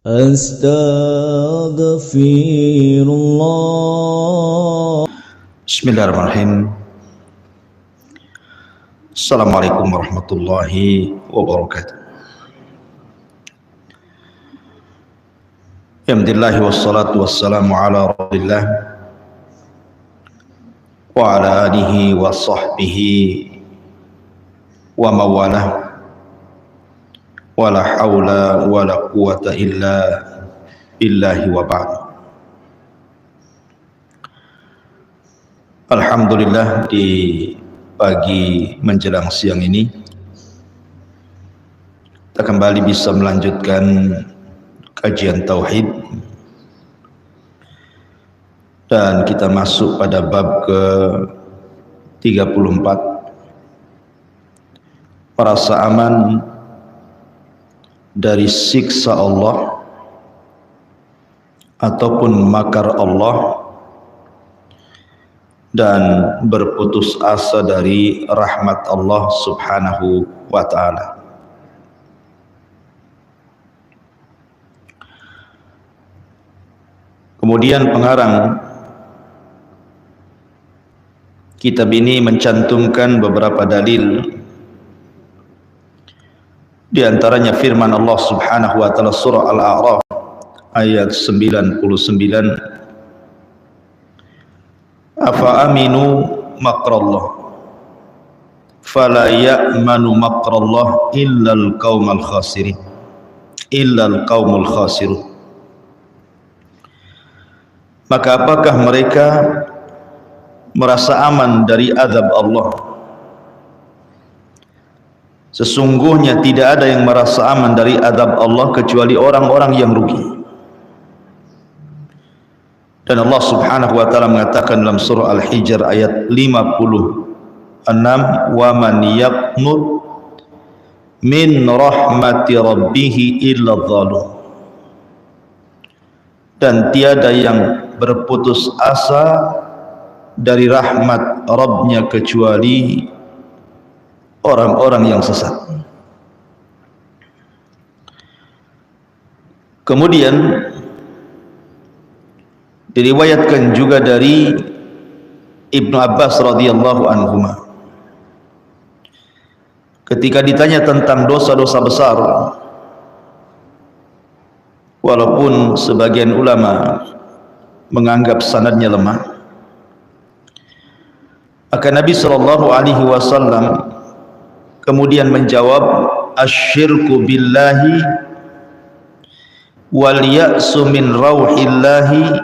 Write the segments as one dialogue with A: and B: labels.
A: Astaghfirullah.
B: Bismillahirrahmanirrahim. Assalamualaikum warahmatullahi wabarakatuh. Alhamdulillah wassalatu wassalamu ala rasulillah wa ala alihi wa sahbihi wa mawalah. Wala hawla wala quwata illa billahi wa ba'd. Alhamdulillah, di pagi menjelang siang ini kita kembali bisa melanjutkan kajian tauhid, dan kita masuk pada bab ke 34, merasa aman dari siksa Allah ataupun makar Allah, dan berputus asa dari rahmat Allah subhanahu wa ta'ala. Kemudian pengarang kitab ini mencantumkan beberapa dalil, di antaranya firman Allah subhanahu wa ta'ala surah Al-A'raf ayat 99, afa aminu makrallah fala ya'manu makrallah illal qaumul khasirin, illal qaumul khasirun. Maka apakah mereka merasa aman dari azab Allah? Sesungguhnya tidak ada yang merasa aman dari azab Allah kecuali orang-orang yang rugi. Dan Allah subhanahu wa ta'ala mengatakan dalam surah Al-Hijr ayat 56, wa man yaqnut min rahmati rabbih illa dhalum, dan tiada yang berputus asa dari rahmat Rabbnya kecuali orang-orang yang sesat. Kemudian diriwayatkan juga dari Ibnu Abbas radhiyallahu anhuma, ketika ditanya tentang dosa-dosa besar, walaupun sebagian ulama menganggap sanadnya lemah, maka Nabi sallallahu alaihi wasallam kemudian menjawab, asyirku billahi wal ya'su min rauhillahi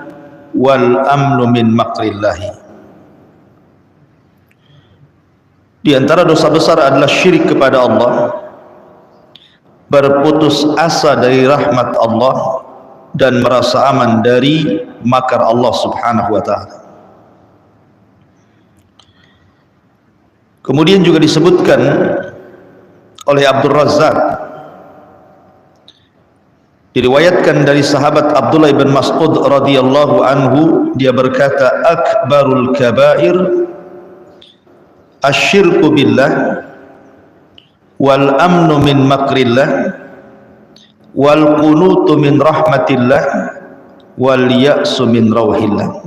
B: wal amnu min makrillahi. Di antara dosa besar adalah syirik kepada Allah, berputus asa dari rahmat Allah, dan merasa aman dari makar Allah subhanahu wa ta'ala. Kemudian juga disebutkan oleh Abdul Razzaq, diriwayatkan dari sahabat Abdullah bin Mas'ud radhiyallahu anhu, dia berkata, akbarul kabair asyirku billah wal amnu min makrillah wal qunutu min rahmatillah wal ya'su min rauhillah.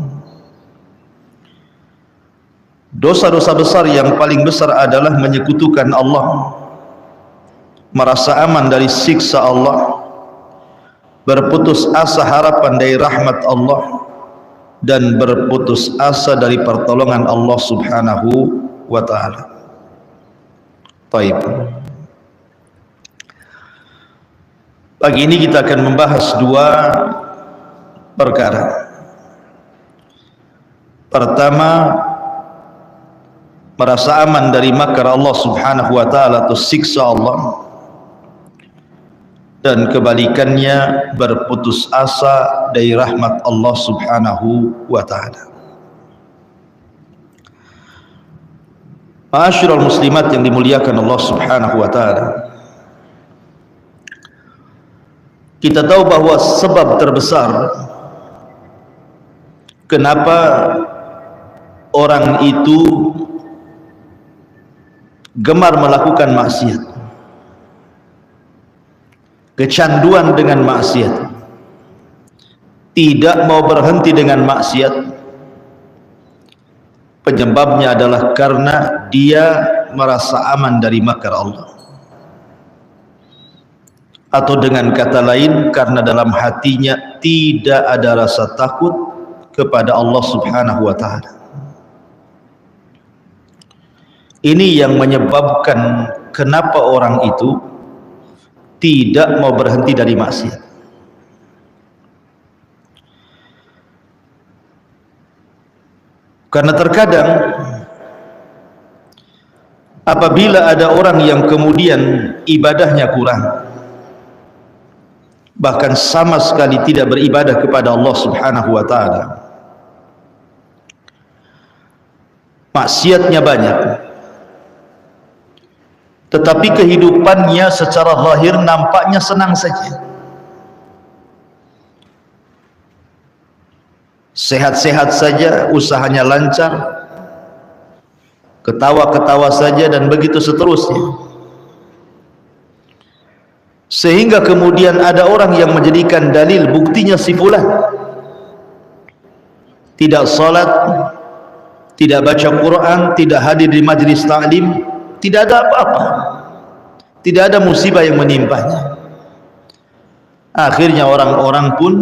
B: Dosa-dosa besar yang paling besar adalah menyekutukan Allah, merasa aman dari siksa Allah, berputus asa harapan dari rahmat Allah, dan berputus asa dari pertolongan Allah subhanahu wa ta'ala. Baik, pagi ini kita akan membahas dua perkara. Pertama, merasa aman dari makar Allah subhanahu wa ta'ala atau siksa Allah, dan kebalikannya berputus asa dari rahmat Allah subhanahu wa ta'ala. Ma'asyiral muslimat yang dimuliakan Allah subhanahu wa ta'ala, kita tahu bahwa sebab terbesar kenapa orang itu gemar melakukan maksiat, kecanduan dengan maksiat, tidak mau berhenti dengan maksiat, penyebabnya adalah karena dia merasa aman dari makar Allah, atau dengan kata lain karena dalam hatinya tidak ada rasa takut kepada Allah Subhanahu wa taala. Ini yang menyebabkan kenapa orang itu tidak mau berhenti dari maksiat. Karena terkadang apabila ada orang yang kemudian ibadahnya kurang, bahkan sama sekali tidak beribadah kepada Allah Subhanahu wa taala, maksiatnya banyak, tetapi kehidupannya secara zahir nampaknya senang saja, sehat-sehat saja, usahanya lancar, ketawa-ketawa saja, dan begitu seterusnya. Sehingga kemudian ada orang yang menjadikan dalil, buktinya si fulan tidak salat, tidak baca Quran, tidak hadir di majlis ta'lim, tidak ada apa-apa, tidak ada musibah yang menimpanya. Akhirnya orang-orang pun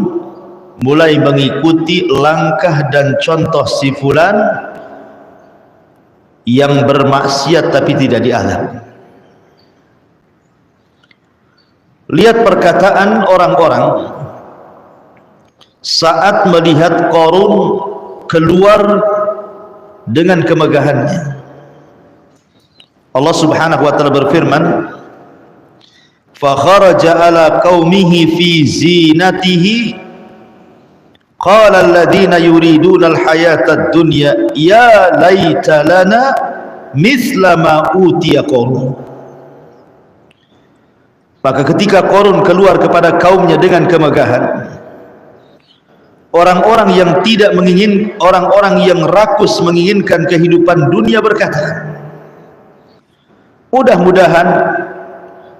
B: mulai mengikuti langkah dan contoh si fulan yang bermaksiat tapi tidak diazab. Lihat perkataan orang-orang saat melihat Qarun keluar dengan kemegahannya. Allah Subhanahu wa taala berfirman, "Fa kharaja ala qaumihi fi zinatihi qala alladziina yuriduna al-hayata ad-dunya ya laita lana mithla ma utiya Qarun." Maka ketika Qarun keluar kepada kaumnya dengan kemegahan, orang-orang yang tidak menginginkan, orang-orang yang rakus menginginkan kehidupan dunia berkata, mudah-mudahan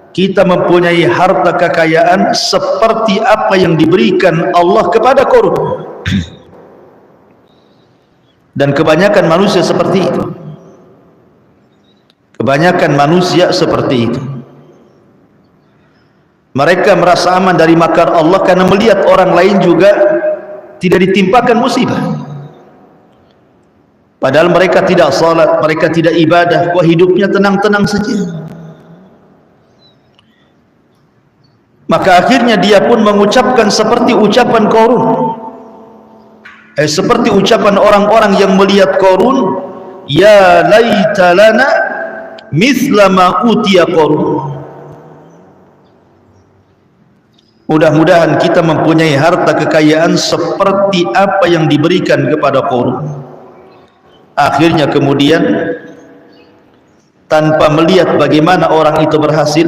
B: kita mempunyai harta kekayaan seperti apa yang diberikan Allah kepada Qarun. Dan kebanyakan manusia seperti itu. Kebanyakan manusia seperti itu. Mereka merasa aman dari makar Allah karena melihat orang lain juga tidak ditimpakan musibah. Padahal mereka tidak salat, mereka tidak ibadah, kok hidupnya tenang-tenang saja. Maka akhirnya dia pun mengucapkan seperti ucapan Qarun, seperti ucapan orang-orang yang melihat Qarun, ya laita lana mithla ma utiya Qarun. Mudah-mudahan kita mempunyai harta kekayaan seperti apa yang diberikan kepada Qarun. Akhirnya kemudian tanpa melihat bagaimana orang itu berhasil,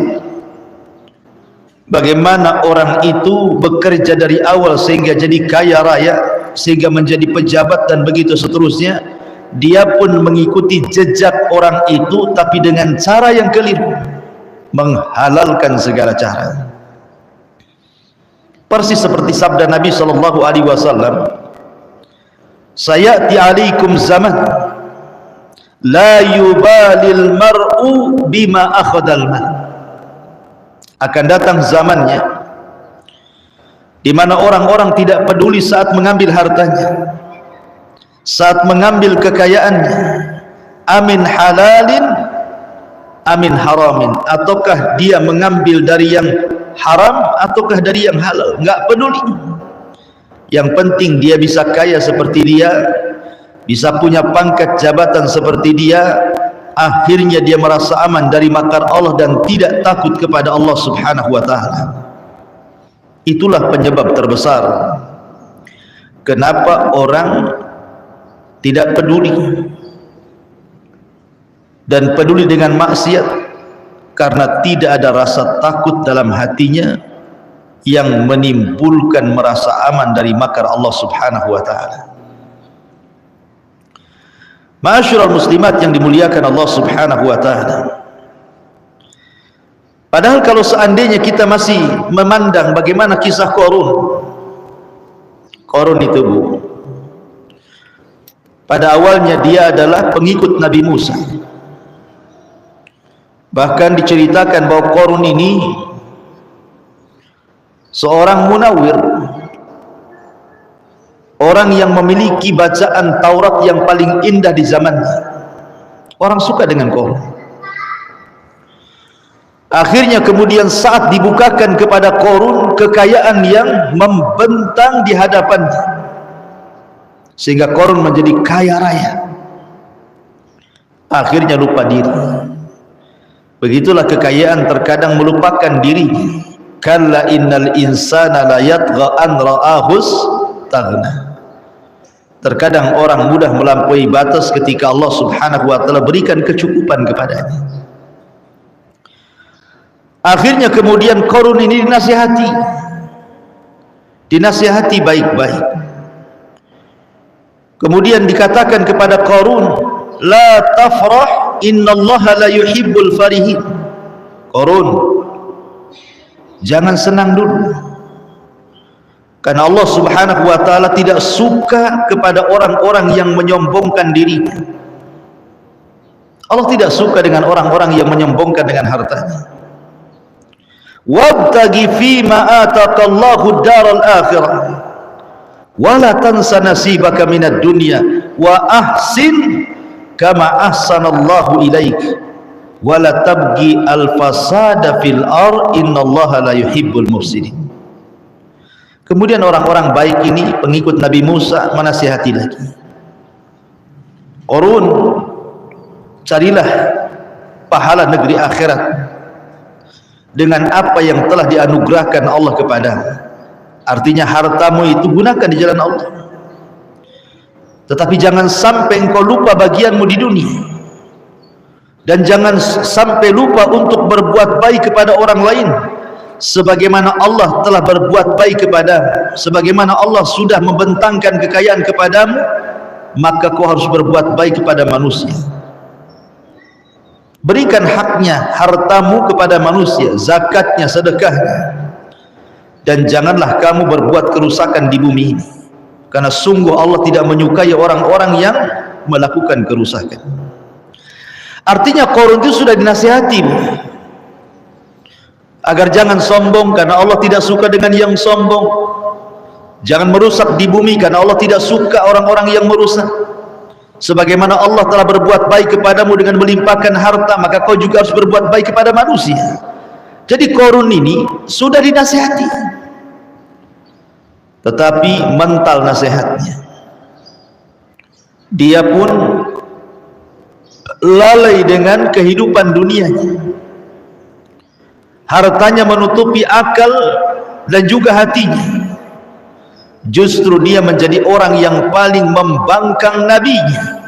B: bagaimana orang itu bekerja dari awal sehingga jadi kaya raya, sehingga menjadi pejabat dan begitu seterusnya, dia pun mengikuti jejak orang itu tapi dengan cara yang keliru, menghalalkan segala cara. Persis seperti sabda Nabi sallallahu alaihi wasallam, sayati alaikum zaman la yubalil mar'u bima akhadal mal. Akan datang zamannya di mana orang-orang tidak peduli saat mengambil hartanya, saat mengambil kekayaannya, amin halalin amin haramin, ataukah dia mengambil dari yang haram ataukah dari yang halal, enggak peduli. Yang penting dia bisa kaya seperti dia, bisa punya pangkat jabatan seperti dia. Akhirnya dia merasa aman dari makar Allah dan tidak takut kepada Allah Subhanahu wa taala. Itulah penyebab terbesar kenapa orang tidak peduli dan peduli dengan maksiat, karena tidak ada rasa takut dalam hatinya yang menimbulkan merasa aman dari makar Allah Subhanahu wa taala. Ma'asyiral muslimat yang dimuliakan Allah Subhanahu wa taala, padahal kalau seandainya kita masih memandang bagaimana kisah Qarun, Qarun itu, Bu, pada awalnya dia adalah pengikut Nabi Musa. Bahkan diceritakan bahwa Qarun ini seorang munawwir, orang yang memiliki bacaan Taurat yang paling indah di zamannya. Orang suka dengan Qarun. Akhirnya kemudian saat dibukakan kepada Qarun kekayaan yang membentang di hadapannya, sehingga Qarun menjadi kaya raya, akhirnya lupa diri. Begitulah kekayaan terkadang melupakan dirinya. Kalla innal insana la yatgha an ra'ahus taghna. Terkadang orang mudah melampaui batas ketika Allah Subhanahu wa taala berikan kecukupan kepadanya. Akhirnya kemudian Qarun ini dinasihati baik-baik. Kemudian dikatakan kepada Qarun, la tafrah innallaha la yuhibbul farihin. Qarun, jangan senang dulu, karena Allah Subhanahu wa taala tidak suka kepada orang-orang yang menyombongkan dirinya. Allah tidak suka dengan orang-orang yang menyombongkan dengan hartanya. Wabtaghi fima ataqallahu daral akhirah wa la tansa nasibaka minad dunya wa ahsin kama ahsanallahu ilaik wa la tabghi al fasada fil ard innallaha la yuhibbul mufsidin. Kemudian orang-orang baik ini pengikut Nabi Musa menasihati lagi, Qarun, carilah pahala negeri akhirat dengan apa yang telah dianugerahkan Allah kepadamu. Artinya hartamu itu gunakan di jalan Allah, tetapi jangan sampai engkau lupa bagianmu di dunia, dan jangan sampai lupa untuk berbuat baik kepada orang lain sebagaimana Allah telah berbuat baik kepadamu. Sebagaimana Allah sudah membentangkan kekayaan kepadamu, maka kau harus berbuat baik kepada manusia. Berikan haknya, hartamu kepada manusia, zakatnya, sedekahnya, dan janganlah kamu berbuat kerusakan di bumi ini, karena sungguh Allah tidak menyukai orang-orang yang melakukan kerusakan. Artinya Qarun itu sudah dinasihati agar jangan sombong, karena Allah tidak suka dengan yang sombong. Jangan merusak di bumi, karena Allah tidak suka orang-orang yang merusak. Sebagaimana Allah telah berbuat baik kepadamu dengan melimpahkan harta, maka kau juga harus berbuat baik kepada manusia. Jadi Qarun ini sudah dinasihati, tetapi mental nasihatnya, dia pun lalai dengan kehidupan dunianya. Hartanya menutupi akal dan juga hatinya. Justru dia menjadi orang yang paling membangkang nabinya.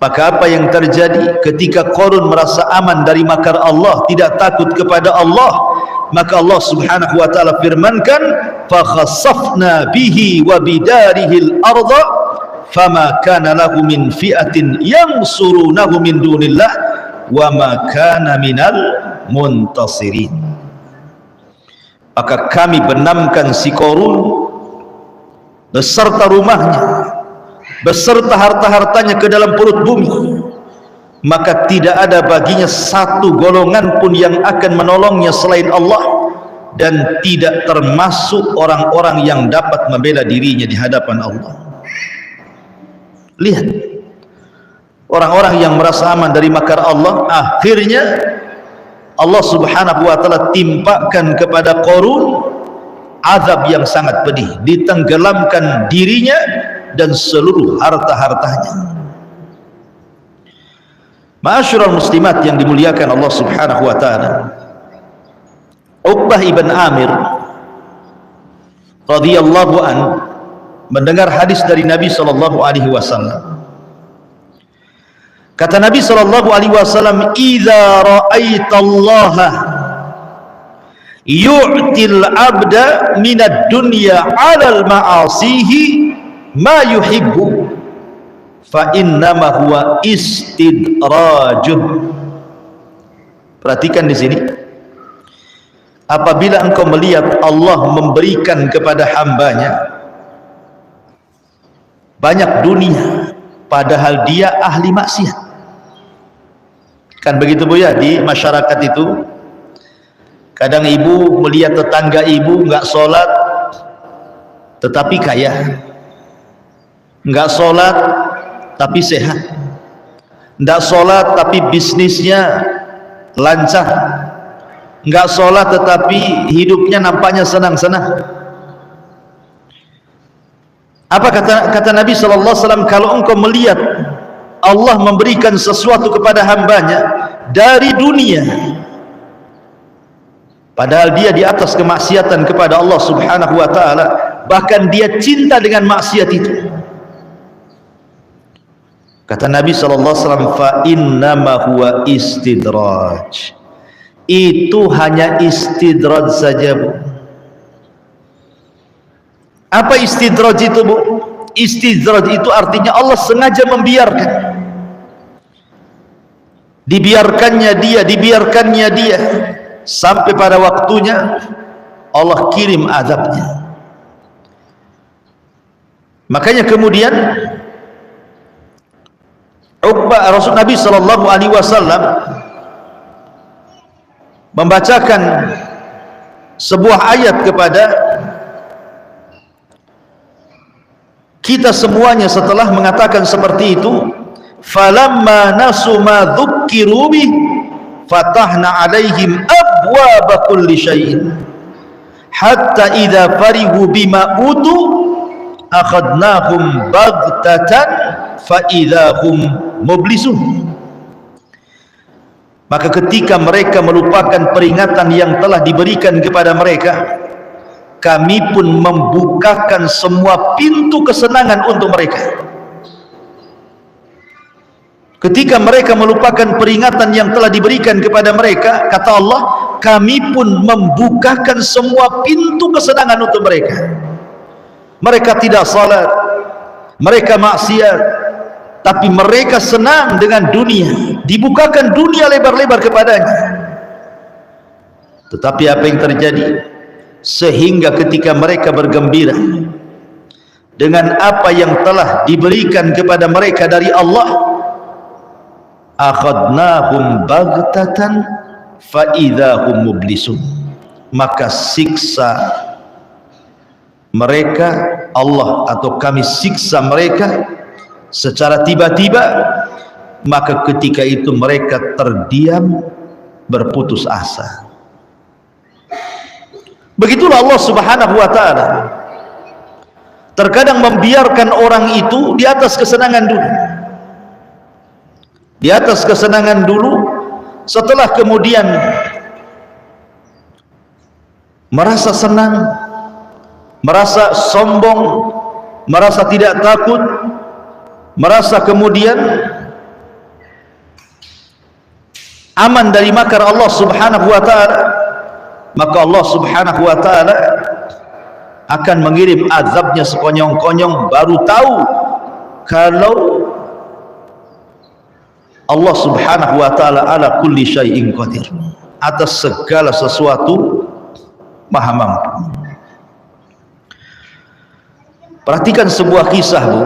B: Maka apa yang terjadi ketika Qarun merasa aman dari makar Allah, tidak takut kepada Allah, maka Allah Subhanahu wa taala firmankan, fa khassafna bihi wa bidarihil arda fama kana lahu min fi'atin yansurunahu min dunillah wa ma kana minal muntasirin. Maka kami benamkan si Qarun beserta rumahnya, beserta harta-hartanya ke dalam perut bumi, maka tidak ada baginya satu golongan pun yang akan menolongnya selain Allah, dan tidak termasuk orang-orang yang dapat membela dirinya di hadapan Allah. Lihat, orang-orang yang merasa aman dari makar Allah, akhirnya Allah Subhanahu wa taala timpakan kepada Qarun azab yang sangat pedih, ditenggelamkan dirinya dan seluruh harta-hartanya. Ma'asyiral muslimat yang dimuliakan Allah Subhanahu wa taala, Uqbah ibn Amir radhiyallahu an mendengar hadis dari Nabi sallallahu alaihi wasallam. Kata Nabi sallallahu alaihi wasallam, "Idza ra'aitallaha yu'til 'abda minad dunya 'alal ma'asihi ma yuhibbu fa innama huwa istidrajuh." Perhatikan di sini. apabila engkau melihat Allah memberikan kepada hambanya banyak dunia padahal dia ahli maksiat. Kan begitu Bu ya, di masyarakat itu kadang ibu melihat tetangga ibu enggak sholat tetapi kaya, enggak sholat tapi sehat, enggak sholat tapi bisnisnya lancar, enggak sholat tetapi hidupnya nampaknya senang-senang. Apa kata Nabi SAW, kalau engkau melihat Allah memberikan sesuatu kepada hambanya dari dunia padahal dia di atas kemaksiatan kepada Allah Subhanahu wa ta'ala, bahkan dia cinta dengan maksiat itu, kata Nabi SAW, fa innama huwa istidraj, itu hanya istidraj saja Bu. Apa istidraj itu Bu? Istidraj itu artinya Allah sengaja membiarkan, dibiarkannya dia sampai pada waktunya Allah kirim azabnya. Makanya kemudian Rasul Nabi SAW membacakan sebuah ayat kepada kita semuanya setelah mengatakan seperti itu, falamma nasu ma dzukkiru bih fatahna alaihim abwaaba kulli syai'in hatta idza farihu bima utu akhadnahum baghtatan fa idza hum mublisun. Maka ketika mereka melupakan peringatan yang telah diberikan kepada mereka, kami pun membukakan semua pintu kesenangan untuk mereka. Ketika mereka melupakan peringatan yang telah diberikan kepada mereka, kata Allah, kami pun membukakan semua pintu kesenangan untuk mereka. Mereka tidak salat, mereka maksiat, tapi mereka senang dengan dunia, dibukakan dunia lebar-lebar kepadanya. Tetapi apa yang terjadi? Sehingga ketika mereka bergembira dengan apa yang telah diberikan kepada mereka dari Allah, akhadnahum baghtatan fa idzahum mublisun, maka siksa mereka Allah atau kami siksa mereka secara tiba-tiba, maka ketika itu mereka terdiam berputus asa. Begitulah Allah Subhanahu wa ta'ala terkadang membiarkan orang itu di atas kesenangan dulu, di atas kesenangan dulu, setelah kemudian merasa senang, merasa sombong, merasa tidak takut, merasa kemudian aman dari makar Allah Subhanahu wa ta'ala, maka Allah Subhanahu wa ta'ala akan mengirim azabnya sekonyong-konyong. Baru tahu kalau Allah Subhanahu wa ta'ala ala kulli syai'in qadir, atas segala sesuatu maha mampu. Perhatikan sebuah kisah Bu,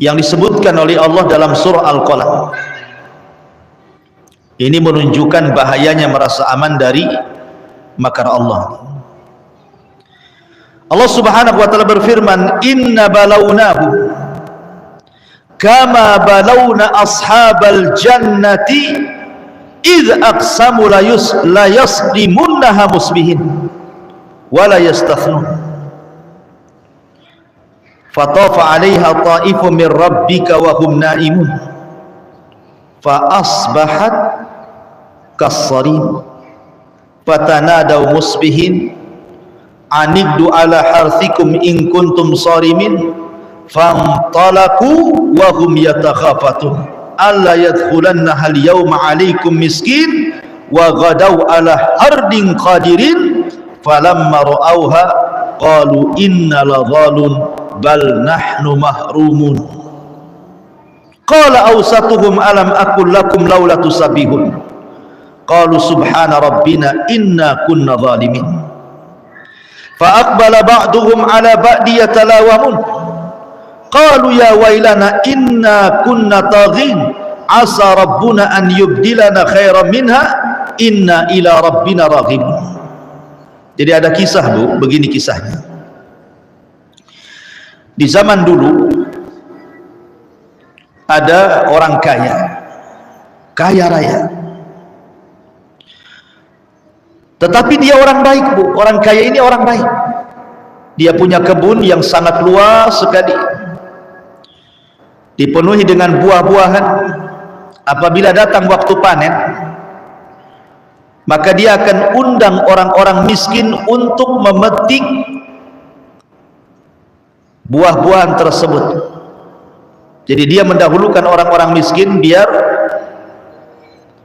B: yang disebutkan oleh Allah dalam surah Al-Qalam. Ini menunjukkan bahayanya merasa aman dari makar Allah. Allah Subhanahu wa ta'ala berfirman, inna balawnahu kama balawna ashabal jannati idh aqsamu la yaslimunnaha musbihin wa la yastathnun fatafa 'alaiha ta'ifun min rabbika wa hum na'imun fa asbahat kassarim fatanadaw musbihin anigdu ala harthikum in kuntum sarimin fantalaqu wa hum yatakhafatun alla yadkhulannaha al-yawma 'alaykum miskin wa ghadaw ala hardin qadirin falamma ra'awha qalu inna ladhalun bal nahnu mahrumun qala awsatuhum alam aqul lakum laula tusabbihun qalu subhana rabbina inna kunna zalimin. Fa aqbala ba'duhum ala ba'di yatalawamun qalu ya wailana inna kunna taghin asa rabbuna an yubdilana khairan minha inna ila rabbina raghibun. Jadi ada kisah, Bu, begini kisahnya. Di zaman dulu ada orang kaya, kaya raya. Tetapi dia orang baik, Bu. Orang kaya ini orang baik. Dia punya kebun yang sangat luas sekali, dipenuhi dengan buah-buahan. Apabila datang waktu panen, maka dia akan undang orang-orang miskin untuk memetik buah-buahan tersebut. Jadi dia mendahulukan orang-orang miskin biar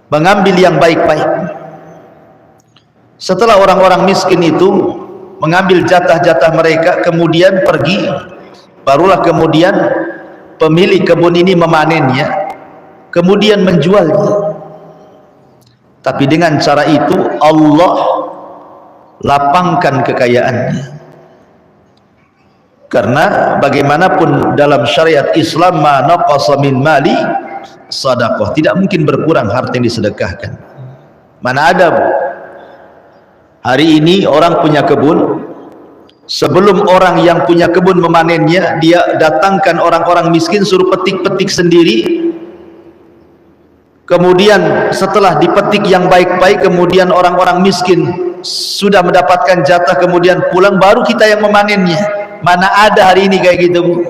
B: mengambil yang baik-baik. Setelah orang-orang miskin itu mengambil jatah-jatah mereka, kemudian pergi, barulah kemudian pemilik kebun ini memanennya, kemudian menjualnya. Tapi dengan cara itu Allah lapangkan kekayaannya. Karena bagaimanapun dalam syariat Islam, ma naqasa min mali sadaqah, tidak mungkin berkurang harta yang disedekahkan. Mana ada, Bu? Hari ini orang punya kebun, sebelum orang yang punya kebun memanennya, dia datangkan orang-orang miskin suruh petik-petik sendiri. Kemudian setelah dipetik yang baik-baik, kemudian orang-orang miskin sudah mendapatkan jatah, kemudian pulang, baru kita yang memanennya. Mana ada hari ini kayak gitu, Bu?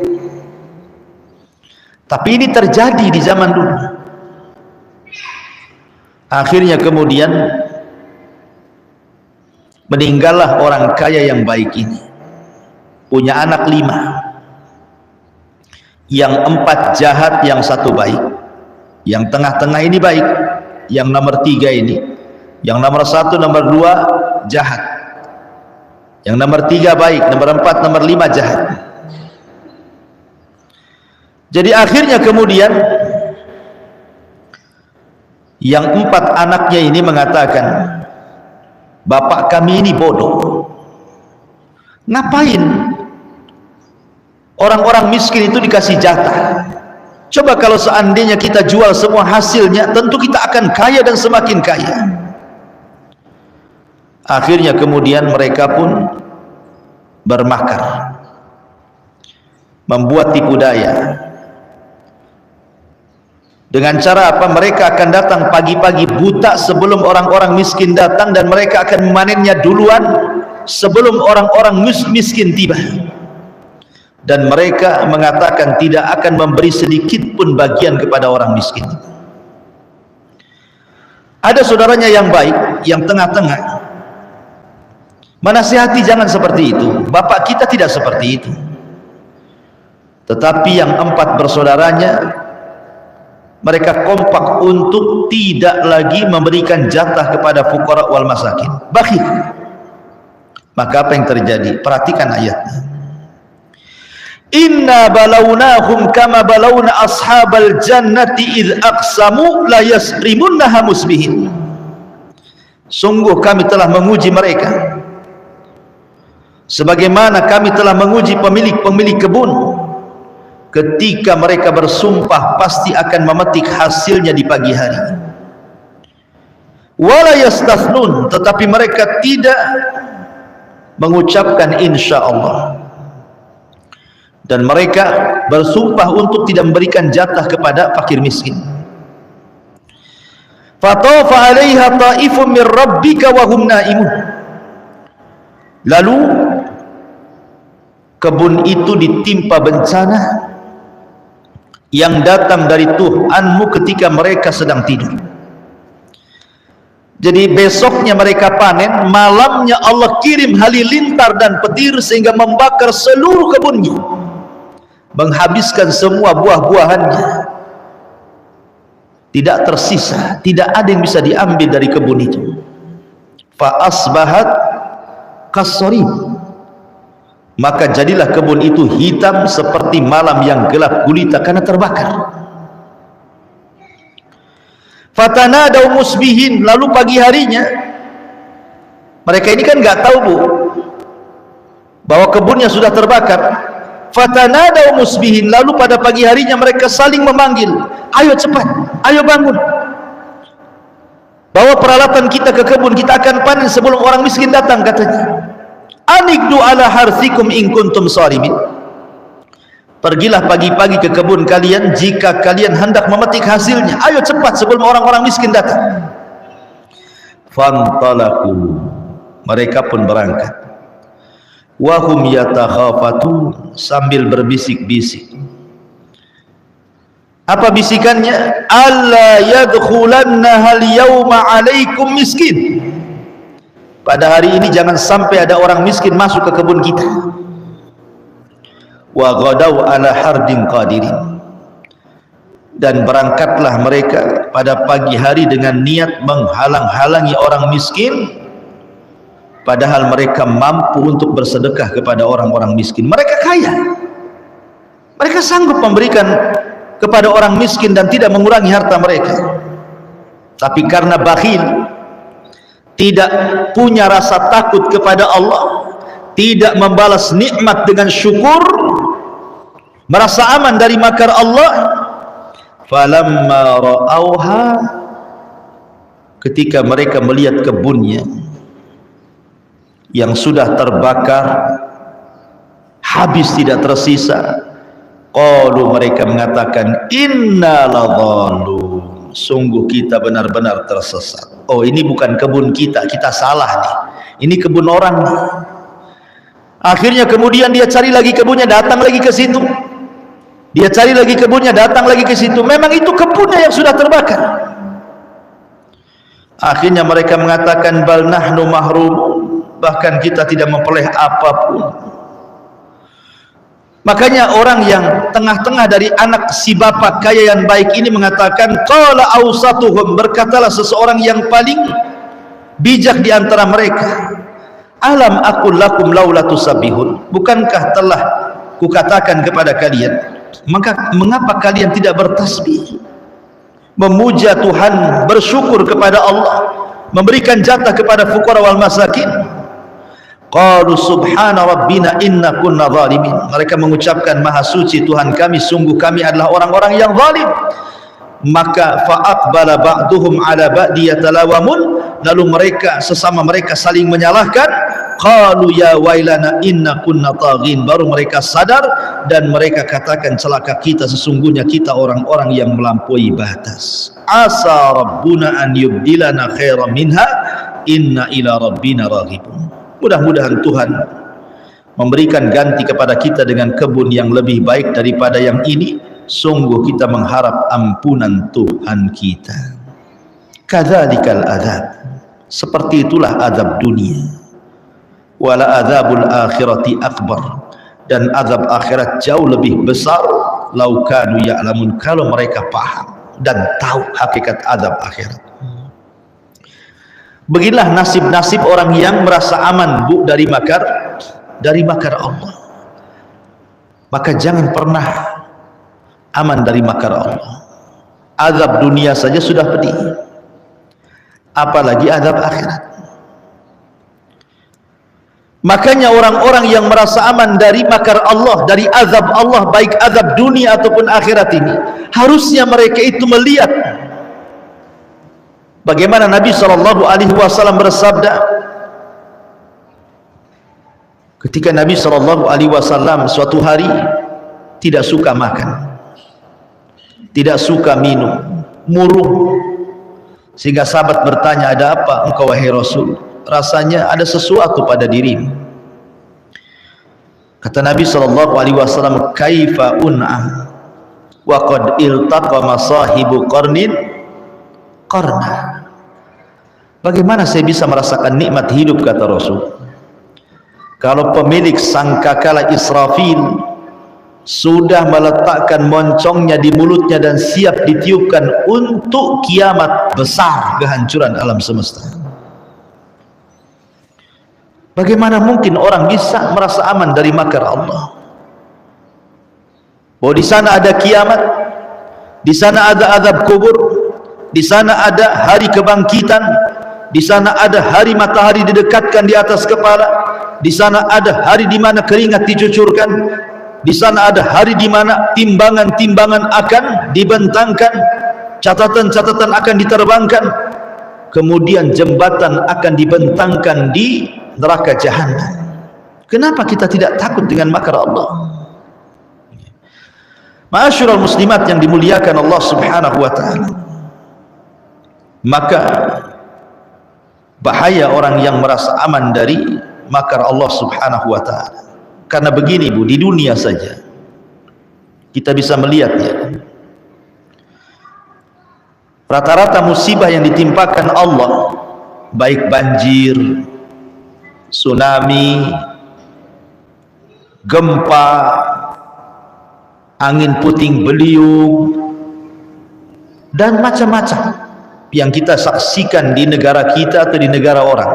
B: Tapi ini terjadi di zaman dulu. Akhirnya kemudian meninggallah orang kaya yang baik ini. Punya anak 5, yang 4 jahat, yang 1 baik. Yang tengah-tengah ini baik, yang nomor 3 ini, yang nomor 1, nomor 2 jahat, yang nomor 3 baik, nomor 4, nomor 5 jahat. Jadi akhirnya kemudian yang 4 anaknya ini mengatakan, bapak kami ini bodoh. Ngapain orang-orang miskin itu dikasih jatah? Coba kalau seandainya kita jual semua hasilnya, tentu kita akan kaya dan semakin kaya. Akhirnya kemudian mereka pun bermakar, membuat tipu daya. Dengan cara apa? Mereka akan datang pagi-pagi buta sebelum orang-orang miskin datang, dan mereka akan memanennya duluan sebelum orang-orang miskin tiba. Dan mereka mengatakan tidak akan memberi sedikit pun bagian kepada orang miskin. Ada saudaranya yang baik, yang tengah-tengah, menasihati jangan seperti itu, bapak kita tidak seperti itu. Tetapi yang 4 bersaudaranya, mereka kompak untuk tidak lagi memberikan jatah kepada fuqara wal masakin, bakhil. Maka apa yang terjadi? Perhatikan ayatnya. Inna balawnahum kama balawna ashabal jannati idh aqsamu la yasrimunnaha musbihin. Sungguh kami telah menguji mereka sebagaimana kami telah menguji pemilik-pemilik kebun ketika mereka bersumpah pasti akan memetik hasilnya di pagi hari. Wala yastathnun, tetapi mereka tidak mengucapkan insyaallah. Dan mereka bersumpah untuk tidak memberikan jatah kepada fakir miskin. Fatafa 'alaiha ta'ifun min rabbika wa hum naimun. Lalu kebun itu ditimpa bencana yang datang dari Tuhanmu ketika mereka sedang tidur. Jadi besoknya mereka panen, malamnya Allah kirim halilintar dan petir sehingga membakar seluruh kebunnya, menghabiskan semua buah-buahannya, tidak tersisa, tidak ada yang bisa diambil dari kebun itu. Fa asbahat kassarim, maka jadilah kebun itu hitam seperti malam yang gelap gulita karena terbakar. Fatanadaw musbihin, lalu pagi harinya, mereka ini kan nggak tahu Bu bahwa kebunnya sudah terbakar. Fatanadaw musbihin, lalu pada pagi harinya mereka saling memanggil, ayo cepat, ayo bangun, bawa peralatan kita ke kebun, kita akan panen sebelum orang miskin datang, katanya. Anikdu ala harthikum in kuntum sharimin, pergilah pagi-pagi ke kebun kalian jika kalian hendak memetik hasilnya, ayo cepat sebelum orang-orang miskin datang. Fantalaku, mereka pun berangkat. Wahum yatakhafatun, sambil berbisik-bisik. Apa bisikannya? Alla yadkhulanna hal yawma alaikum miskin, pada hari ini jangan sampai ada orang miskin masuk ke kebun kita. Wa ghadaw ala hardin qadirin, dan berangkatlah mereka pada pagi hari dengan niat menghalang-halangi orang miskin, padahal mereka mampu untuk bersedekah kepada orang-orang miskin. Mereka kaya, mereka sanggup memberikan kepada orang miskin dan tidak mengurangi harta mereka. Tapi karena bakhil, tidak punya rasa takut kepada Allah, tidak membalas nikmat dengan syukur, merasa aman dari makar Allah. Falamma ra'auha, ketika mereka melihat kebunnya yang sudah terbakar habis tidak tersisa, qalu, mereka mengatakan, inna ladhalun, sungguh kita benar-benar tersesat. Oh, ini bukan kebun kita, kita salah nih, ini kebun orang nih. Akhirnya kemudian dia cari lagi kebunnya, datang lagi ke situ. Dia cari lagi kebunnya, datang lagi ke situ. Memang itu kebunnya yang sudah terbakar. Akhirnya mereka mengatakan, bal nahnu mahrum, bahkan kita tidak memperoleh apapun. Makanya orang yang tengah-tengah dari anak si bapak kaya yang baik ini mengatakan, qala awsatuhum, berkatalah seseorang yang paling bijak di antara mereka, alam aqul lakum laula tusabbihun, bukankah telah kukatakan kepada kalian, maka mengapa kalian tidak bertasbih, memuja Tuhan, bersyukur kepada Allah, memberikan jatah kepada fuqara wal masakin. Qalu subhana rabbina inna kunna zalimin, mereka mengucapkan maha suci Tuhan kami, sungguh kami adalah orang-orang yang zalim. Maka fa'aqbala ba'duhum ala ba'di yatalawamun, lalu mereka sesama mereka saling menyalahkan. Qalu ya wailana inna kunna taghin, baru mereka sadar dan mereka katakan, celaka kita, sesungguhnya kita orang-orang yang melampaui batas. Asa rabbuna an yubdilana khairan minha inna ila rabbina raghibun, mudah-mudahan Tuhan memberikan ganti kepada kita dengan kebun yang lebih baik daripada yang ini, sungguh kita mengharap ampunan Tuhan kita. Kadzalikal adzab, seperti itulah azab dunia. Wala adzabul akhirati akbar, dan azab akhirat jauh lebih besar. Lau kanu ya'lamun, kalau mereka paham dan tahu hakikat azab akhirat. Beginilah nasib-nasib orang yang merasa aman Bu dari makar Allah. Maka jangan pernah aman dari makar Allah. Azab dunia saja sudah pedih, apalagi azab akhirat. Makanya orang-orang yang merasa aman dari makar Allah, dari azab Allah, baik azab dunia ataupun akhirat ini, harusnya mereka itu melihat bagaimana Nabi SAW bersabda ketika Nabi SAW suatu hari tidak suka makan, tidak suka minum, murung, sehingga sahabat bertanya, ada apa engkau wahai Rasul? Rasanya ada sesuatu pada dirimu. Kata Nabi SAW, kaifa un'am wa qad iltaqa masahibu qarnin qarna, bagaimana saya bisa merasakan nikmat hidup, kata Rasul, kalau pemilik sangkakala Israfil sudah meletakkan moncongnya di mulutnya dan siap ditiupkan untuk kiamat besar, kehancuran alam semesta. Bagaimana mungkin orang bisa merasa aman dari makar Allah? Bahwa di sana ada kiamat, di sana ada azab kubur, Di sana ada hari kebangkitan, di sana ada hari matahari didekatkan di atas kepala, di sana ada hari di mana keringat dicucurkan, di sana ada hari di mana timbangan-timbangan akan dibentangkan, catatan-catatan akan diterbangkan, kemudian jembatan akan dibentangkan di neraka jahanam. Kenapa kita tidak takut dengan makar Allah? Ma'asyiral muslimat yang dimuliakan Allah Subhanahu wa taala. Maka bahaya orang yang merasa aman dari makar Allah Subhanahu wa taala. Karena begini Bu, di dunia saja kita bisa melihat ya, rata-rata musibah yang ditimpakan Allah, baik banjir, tsunami, gempa, angin puting beliung, dan macam-macam yang kita saksikan di negara kita atau di negara orang,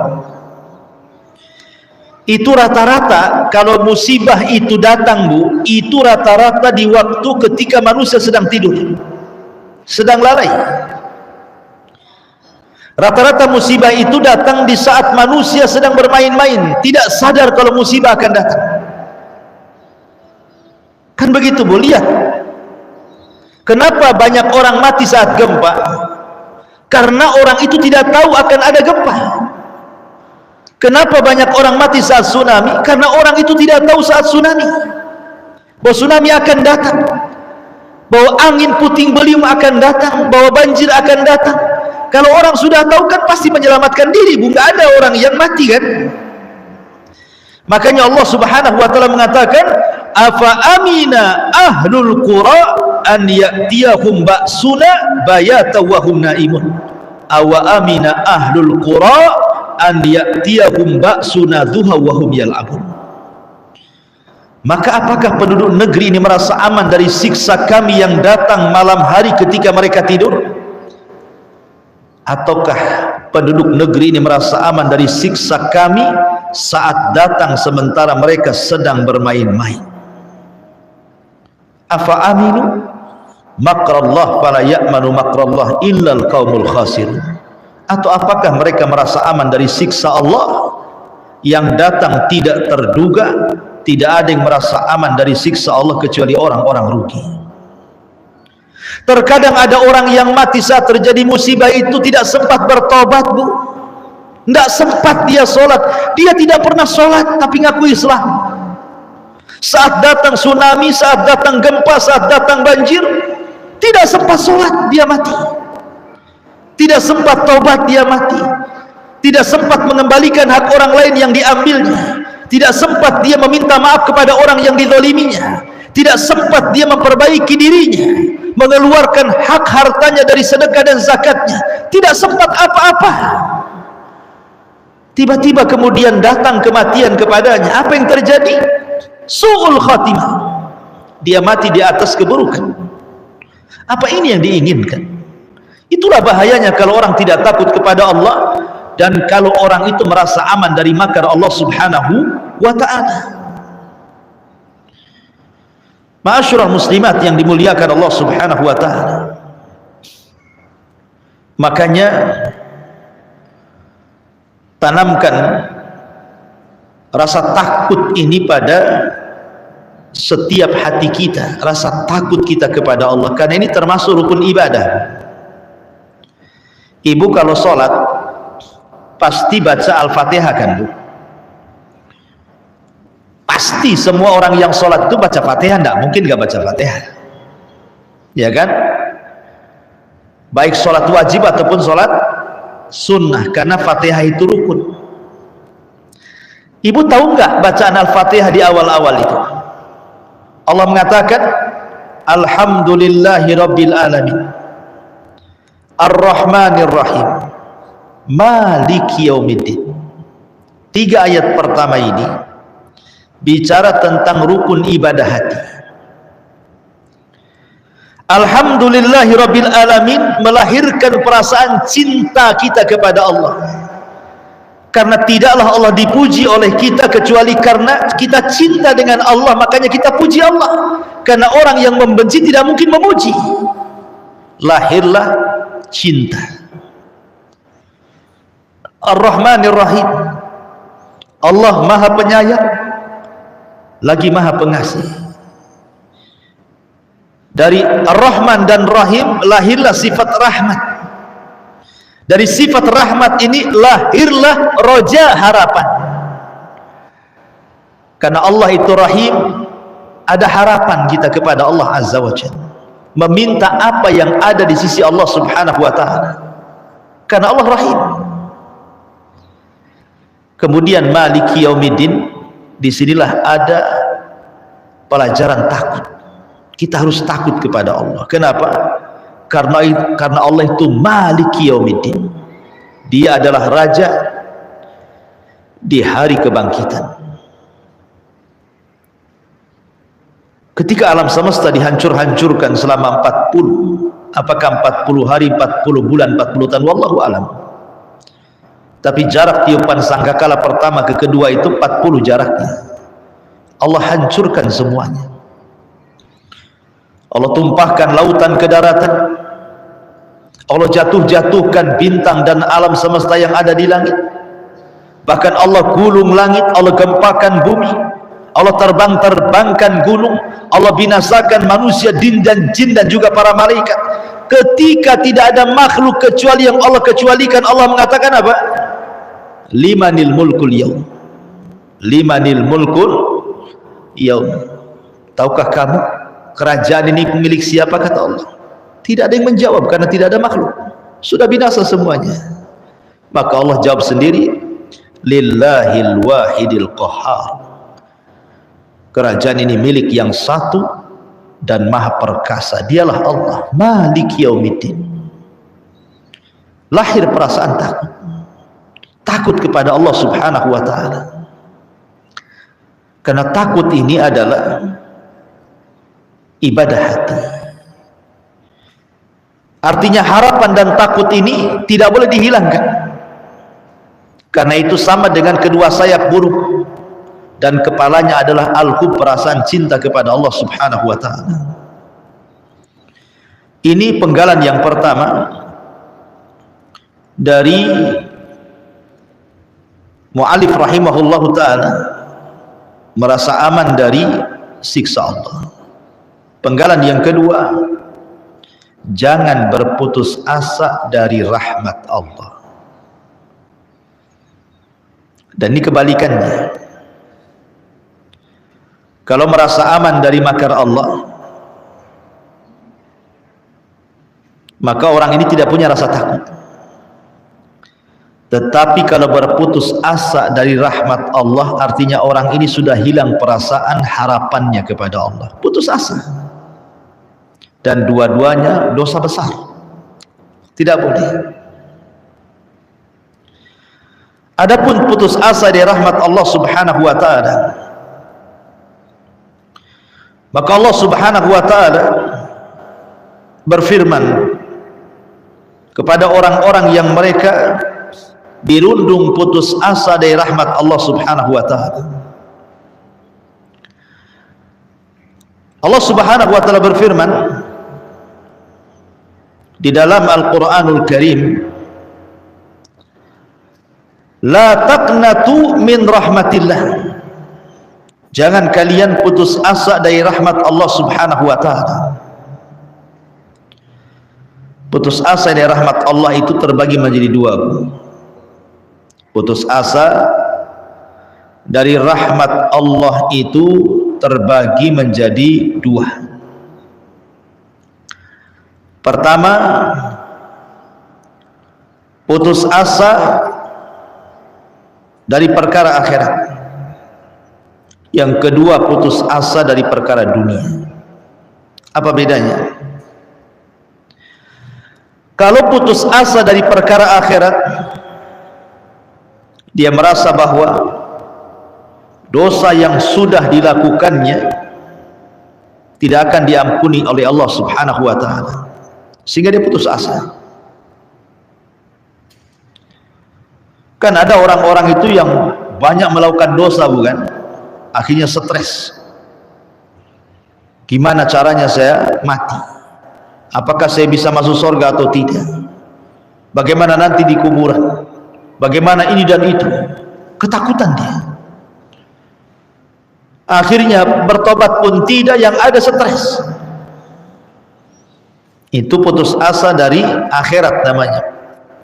B: itu rata-rata kalau musibah itu datang Bu, itu rata-rata di waktu ketika manusia sedang tidur, sedang lalai. Rata-rata musibah itu datang di saat manusia sedang bermain-main, tidak sadar kalau musibah akan datang. Kan begitu Bu, lihat kenapa banyak orang mati saat gempa? Karena orang itu tidak tahu akan ada gempa. Kenapa banyak orang mati saat tsunami? Karena orang itu tidak tahu saat tsunami bahwa tsunami akan datang, bahwa angin puting beliung akan datang, bahwa banjir akan datang. Kalau orang sudah tahu kan pasti menyelamatkan diri Bu, nggak ada orang yang mati kan. Makanya Allah Subhanahu wa taala mengatakan, afa amina ahlul qura an ya'tiyahum ba'suna bayata wa hum naimun, awa amina ahlul qura an ya'tiyahum ba'suna duha wa hum yal'abun. Maka apakah penduduk negeri ini merasa aman dari siksa kami yang datang malam hari ketika mereka tidur? Ataukah penduduk negeri ini merasa aman dari siksa kami saat datang sementara mereka sedang bermain-main? Afa aminu makrallah fala ya'manu makrallah illal qaumul khasirun. Atau apakah mereka merasa aman dari siksa Allah yang datang tidak terduga? Tidak ada yang merasa aman dari siksa Allah kecuali orang-orang rugi. Terkadang ada orang yang mati saat terjadi musibah itu tidak sempat bertobat Bu, tidak sempat dia sholat, dia tidak pernah sholat tapi ngaku Islam. Saat datang tsunami, saat datang gempa, saat datang banjir, tidak sempat sholat, dia mati. Tidak sempat taubat, dia mati. Tidak sempat mengembalikan hak orang lain yang diambilnya. Tidak sempat dia meminta maaf kepada orang yang dizaliminya. Tidak sempat dia memperbaiki dirinya, mengeluarkan hak hartanya dari sedekah dan zakatnya. Tidak sempat apa-apa. Tiba-tiba kemudian datang kematian kepadanya. Apa yang terjadi? Su'ul khatimah. Dia mati di atas keburukan. Apa ini yang diinginkan? Itulah bahayanya kalau orang tidak takut kepada Allah, dan kalau orang itu merasa aman dari makar Allah Subhanahu wa ta'ala. Ma'asyiral muslimat yang dimuliakan Allah Subhanahu wa ta'ala. Makanya tanamkan rasa takut ini pada setiap hati kita, rasa takut kita kepada Allah, karena ini termasuk rukun ibadah. Ibu kalau sholat pasti baca Al-Fatihah kan Bu? Pasti semua orang yang sholat itu baca Fatihah, tidak mungkin gak baca Fatihah, ya kan? Baik sholat wajib ataupun sholat sunnah, karena Fatihah itu rukun. Ibu tahu nggak bacaan Al-Fatihah di awal-awal itu? Allah mengatakan Alhamdulillahi Rabbil Alamin Ar-Rahmanir Rahim Maliki Yaumiddin. 3 ayat pertama ini bicara tentang rukun ibadah hati. Alhamdulillahi Rabbil Alamin melahirkan perasaan cinta kita kepada Allah, karena tidaklah Allah dipuji oleh kita kecuali karena kita cinta dengan Allah, makanya kita puji Allah. Karena orang yang membenci tidak mungkin memuji. Lahirlah cinta. Ar-Rahmanir Rahim, Allah Maha Penyayang lagi Maha Pengasih. Dari Ar-Rahman dan Rahim lahirlah sifat rahmat. Dari sifat rahmat ini lahirlah roja, harapan. Karena Allah itu Rahim, ada harapan kita kepada Allah Azza wa Jalla, meminta apa yang ada di sisi Allah Subhanahu wa Ta'ala, karena Allah Rahim. Kemudian Maliki Yaumiddin, disinilah ada pelajaran takut. Kita harus takut kepada Allah. Kenapa? Karena Allah itu Maliki Yaumiddin, Dia adalah Raja di hari kebangkitan. Ketika alam semesta dihancur-hancurkan selama 40, apakah 40 hari, 40 bulan, 40 tahun, wallahu alam. Tapi jarak tiupan sangkakala pertama ke kedua itu 40 jaraknya. Allah hancurkan semuanya. Allah tumpahkan lautan ke daratan. Allah jatuhkan bintang dan alam semesta yang ada di langit. Bahkan Allah gulung langit, Allah gempakan bumi, Allah terbangkan gunung, Allah binasakan manusia, jin dan juga para malaikat. Ketika tidak ada makhluk kecuali yang Allah kecualikan, Allah mengatakan apa? Limanil mulkul yaum, limanil mulkul yaum. Tahukah kamu kerajaan ini milik siapa, kata Allah? Tidak ada yang menjawab karena tidak ada makhluk, sudah binasa semuanya. Maka Allah jawab sendiri, lillahil wahidil qahhar. Kerajaan ini milik yang satu dan maha perkasa, dialah Allah Maliki Yaumiddin. Lahir perasaan takut, takut kepada Allah Subhanahu wa Ta'ala. Karena takut ini adalah ibadah hati. Artinya harapan dan takut ini tidak boleh dihilangkan. Karena itu sama dengan kedua sayap burung, dan kepalanya adalah al-hub, perasaan cinta kepada Allah Subhanahu wa Ta'ala. Ini penggalan yang pertama dari mu'alif rahimahullahu ta'ala, merasa aman dari siksa Allah. Penggalan yang kedua, jangan berputus asa dari rahmat Allah. Dan ini kebalikannya. Kalau merasa aman dari makar Allah, maka orang ini tidak punya rasa takut. Tetapi kalau berputus asa dari rahmat Allah, artinya orang ini sudah hilang perasaan harapannya kepada Allah, putus asa. Dan dua-duanya dosa besar, tidak boleh. Adapun putus asa dari rahmat Allah Subhanahu wa Ta'ala, maka Allah Subhanahu wa Ta'ala berfirman kepada orang-orang yang mereka dirundung putus asa dari rahmat Allah Subhanahu wa Ta'ala. Allah Subhanahu wa Ta'ala berfirman di dalam Al-Quranul Karim, la taqnatu min rahmatillah, jangan kalian putus asa dari rahmat Allah Subhanahu wa Ta'ala. Putus asa dari rahmat Allah itu terbagi menjadi dua. Putus asa dari rahmat Allah itu terbagi menjadi dua. Pertama, putus asa dari perkara akhirat. Yang kedua, putus asa dari perkara dunia. Apa bedanya? Kalau putus asa dari perkara akhirat, dia merasa bahwa dosa yang sudah dilakukannya tidak akan diampuni oleh Allah Subhanahu wa Ta'ala, sehingga dia putus asa. Kan ada orang-orang itu yang banyak melakukan dosa, bukan? Akhirnya stres. Gimana caranya saya mati? Apakah saya bisa masuk surga atau tidak? bagaimana nanti di kuburan, bagaimana ini dan itu. Ketakutan dia. Akhirnya bertobat pun tidak, yang ada stres. Itu putus asa dari akhirat namanya.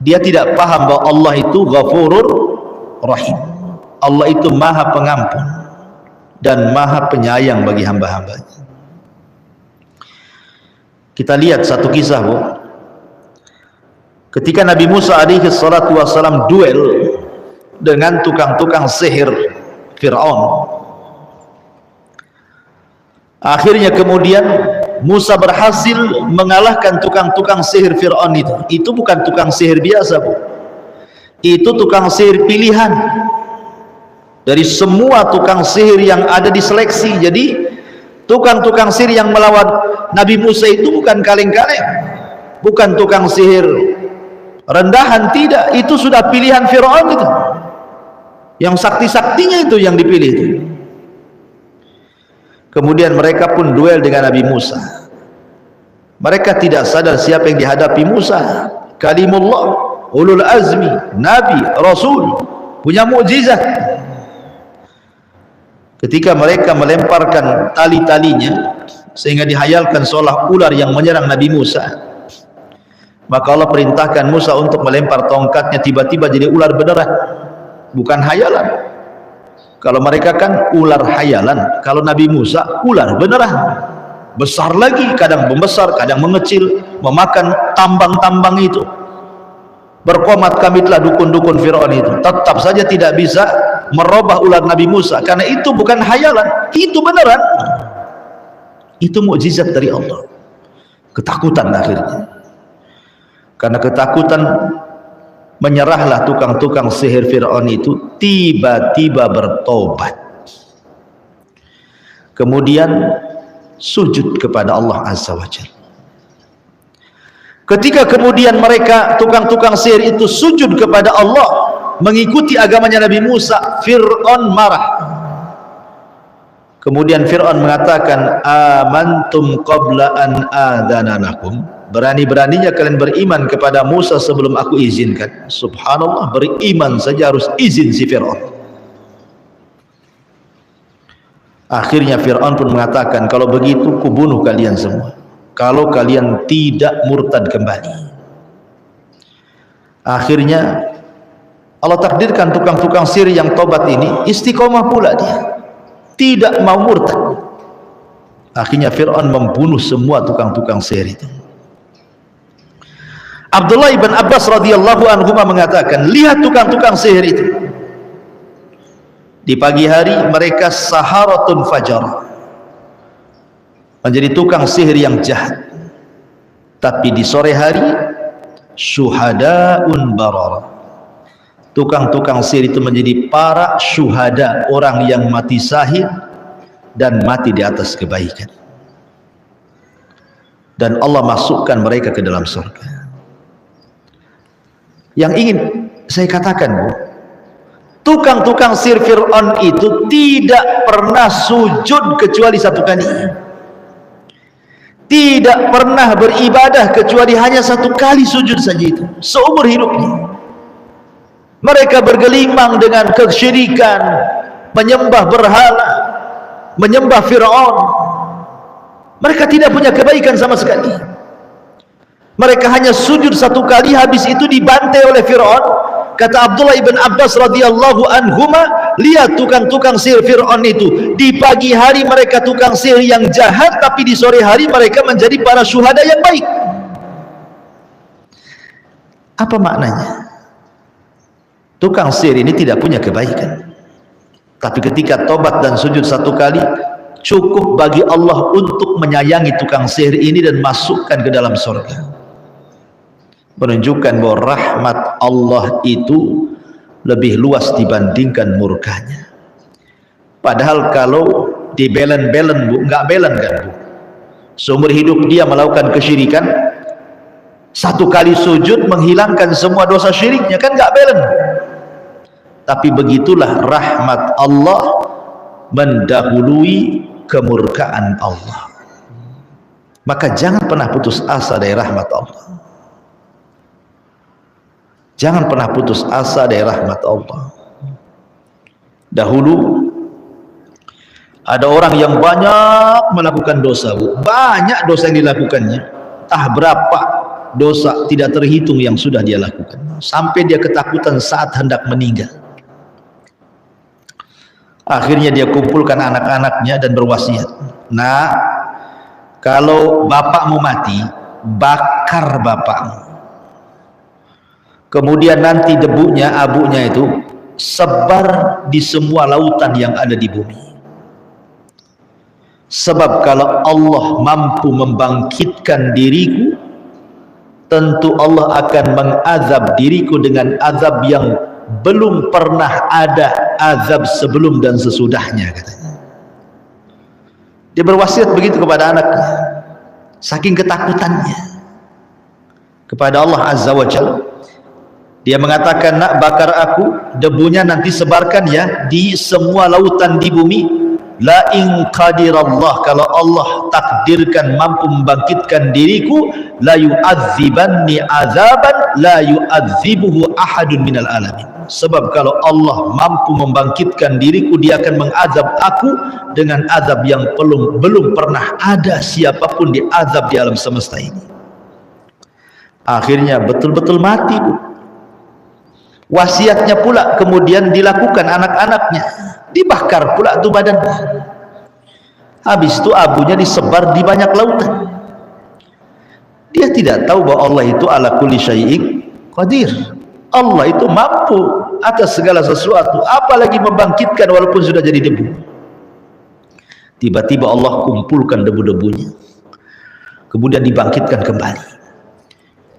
B: Dia tidak paham bahwa Allah itu Ghafurur Rahim. Allah itu Maha Pengampun dan Maha Penyayang bagi hamba-hambanya. Kita lihat satu kisah, Bu. Ketika Nabi Musa alaihi salatu wassalam duel dengan tukang-tukang sihir Fir'aun, akhirnya kemudian Musa berhasil mengalahkan tukang-tukang sihir Fir'aun itu. Itu bukan tukang sihir biasa, Bu. Itu tukang sihir pilihan. Dari semua tukang sihir yang ada diseleksi. Jadi tukang-tukang sihir yang melawan Nabi Musa itu bukan kaleng-kaleng, bukan tukang sihir rendahan, tidak. Itu sudah pilihan Fir'aun itu. Yang sakti-saktinya itu yang dipilih itu. Kemudian mereka pun duel dengan Nabi Musa. Mereka tidak sadar siapa yang dihadapi Musa. Kalimullah, ulul azmi, nabi, rasul, punya mukjizat. Ketika mereka melemparkan tali-talinya sehingga dihayalkan seolah ular yang menyerang Nabi Musa, maka Allah perintahkan Musa untuk melempar tongkatnya, tiba-tiba jadi ular beneran, bukan hayalan. Kalau mereka kan ular hayalan, kalau Nabi Musa ular beneran, besar lagi, kadang membesar, kadang mengecil, memakan tambang-tambang itu. Berkomat kami telah dukun-dukun Fir'aun itu, tetap saja tidak bisa merubah ular Nabi Musa, karena itu bukan hayalan, itu beneran. Itu mukjizat dari Allah. Ketakutan akhirnya. Karena ketakutan, menyerahlah tukang-tukang sihir Fir'aun itu, tiba-tiba bertobat. Kemudian sujud kepada Allah Azza wa Jalla. Ketika kemudian mereka tukang-tukang sihir itu sujud kepada Allah, mengikuti agamanya Nabi Musa, Fir'aun marah. Kemudian Fir'aun mengatakan, amantum qabla an adzananakum. Berani-beraninya kalian beriman kepada Musa sebelum aku izinkan. Subhanallah, beriman saja harus izin si Fir'aun. Akhirnya Fir'aun pun mengatakan, kalau begitu kubunuh kalian semua, kalau kalian tidak murtad kembali. Akhirnya Allah takdirkan tukang-tukang sihir yang tobat ini istiqomah pula, dia tidak mau murtad. Akhirnya Fir'aun membunuh semua tukang-tukang sihir itu. Abdullah ibn Abbas radhiyallahu anhu mengatakan, lihat tukang-tukang sihir itu. Di pagi hari mereka saharatun fajar, menjadi tukang sihir yang jahat. Tapi di sore hari syuhadaun barara. Tukang-tukang sihir itu menjadi para syuhada, orang yang mati syahid dan mati di atas kebaikan. Dan Allah masukkan mereka ke dalam surga. Yang ingin saya katakan, Bu, tukang-tukang sihir Fir'aun itu tidak pernah sujud kecuali satu kali. Tidak pernah beribadah kecuali hanya satu kali sujud saja, itu seumur hidupnya. Mereka bergelimang dengan kesyirikan, menyembah berhala, menyembah Fir'aun. Mereka tidak punya kebaikan sama sekali. Mereka hanya sujud satu kali, habis itu dibantai oleh Fir'aun. Kata Abdullah ibn Abbas radhiyallahu anhuma, lihat tukang-tukang sihir Fir'aun itu. Di pagi hari mereka tukang sihir yang jahat, tapi di sore hari mereka menjadi para syuhada yang baik. Apa maknanya? Tukang sihir ini tidak punya kebaikan, tapi ketika tobat dan sujud satu kali, cukup bagi Allah untuk menyayangi tukang sihir ini dan masukkan ke dalam surga. Menunjukkan bahwa rahmat Allah itu lebih luas dibandingkan murkanya. Padahal kalau dibelen-belen, Bu, nggak belen kan, Bu? Seumur hidup dia melakukan kesyirikan, satu kali sujud menghilangkan semua dosa syiriknya, kan nggak belen. Tapi begitulah rahmat Allah mendahului kemurkaan Allah. Maka jangan pernah putus asa dari rahmat Allah. Jangan pernah putus asa dari rahmat Allah. Dahulu ada orang yang banyak melakukan dosa, banyak dosa yang dilakukannya, entah berapa dosa tidak terhitung yang sudah dia lakukan, sampai dia ketakutan saat hendak meninggal. Akhirnya dia kumpulkan anak-anaknya dan berwasiat, nah, kalau bapakmu mati, bakar bapakmu. Kemudian nanti debunya, abunya itu sebar di semua lautan yang ada di bumi. Sebab kalau Allah mampu membangkitkan diriku, tentu Allah akan mengazab diriku dengan azab yang belum pernah ada azab sebelum dan sesudahnya, katanya. Dia berwasiat begitu kepada anaknya, saking ketakutannya kepada Allah Azza wa Jalla. Dia mengatakan, nak, bakar aku, debunya nanti sebarkan ya di semua lautan di bumi. La in qadirallah, kalau Allah takdirkan mampu membangkitkan diriku, la yu'adzibanni azaban la yu'adzibuhu ahadun minal alamin. Sebab kalau Allah mampu membangkitkan diriku, dia akan mengazab aku dengan azab yang belum pernah ada siapapun diazab di alam semesta ini. Akhirnya betul-betul mati, Bu. Wasiatnya pula kemudian dilakukan anak-anaknya, dibakar pula itu badannya. Habis itu abunya disebar di banyak lautan. Dia tidak tahu bahwa Allah itu ala kulli syai'in qadir. Allah itu mampu atas segala sesuatu, apalagi membangkitkan walaupun sudah jadi debu. Tiba-tiba Allah kumpulkan debu-debunya, kemudian dibangkitkan kembali,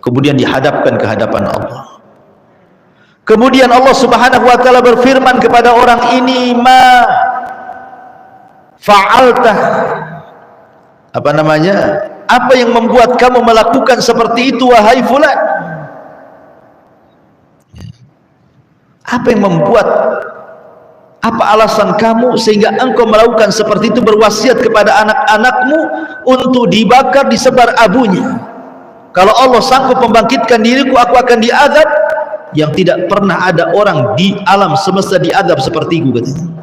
B: kemudian dihadapkan ke hadapan Allah. Kemudian Allah Subhanahu wa taala berfirman kepada orang ini, ma fa'alta, apa namanya, apa yang membuat kamu melakukan seperti itu wahai fulan? Apa yang membuat, apa alasan kamu sehingga engkau melakukan seperti itu, berwasiat kepada anak-anakmu untuk dibakar, disebar abunya? Kalau Allah sanggup membangkitkan diriku, aku akan diazab yang tidak pernah ada orang di alam semesta diazab sepertiku, katanya.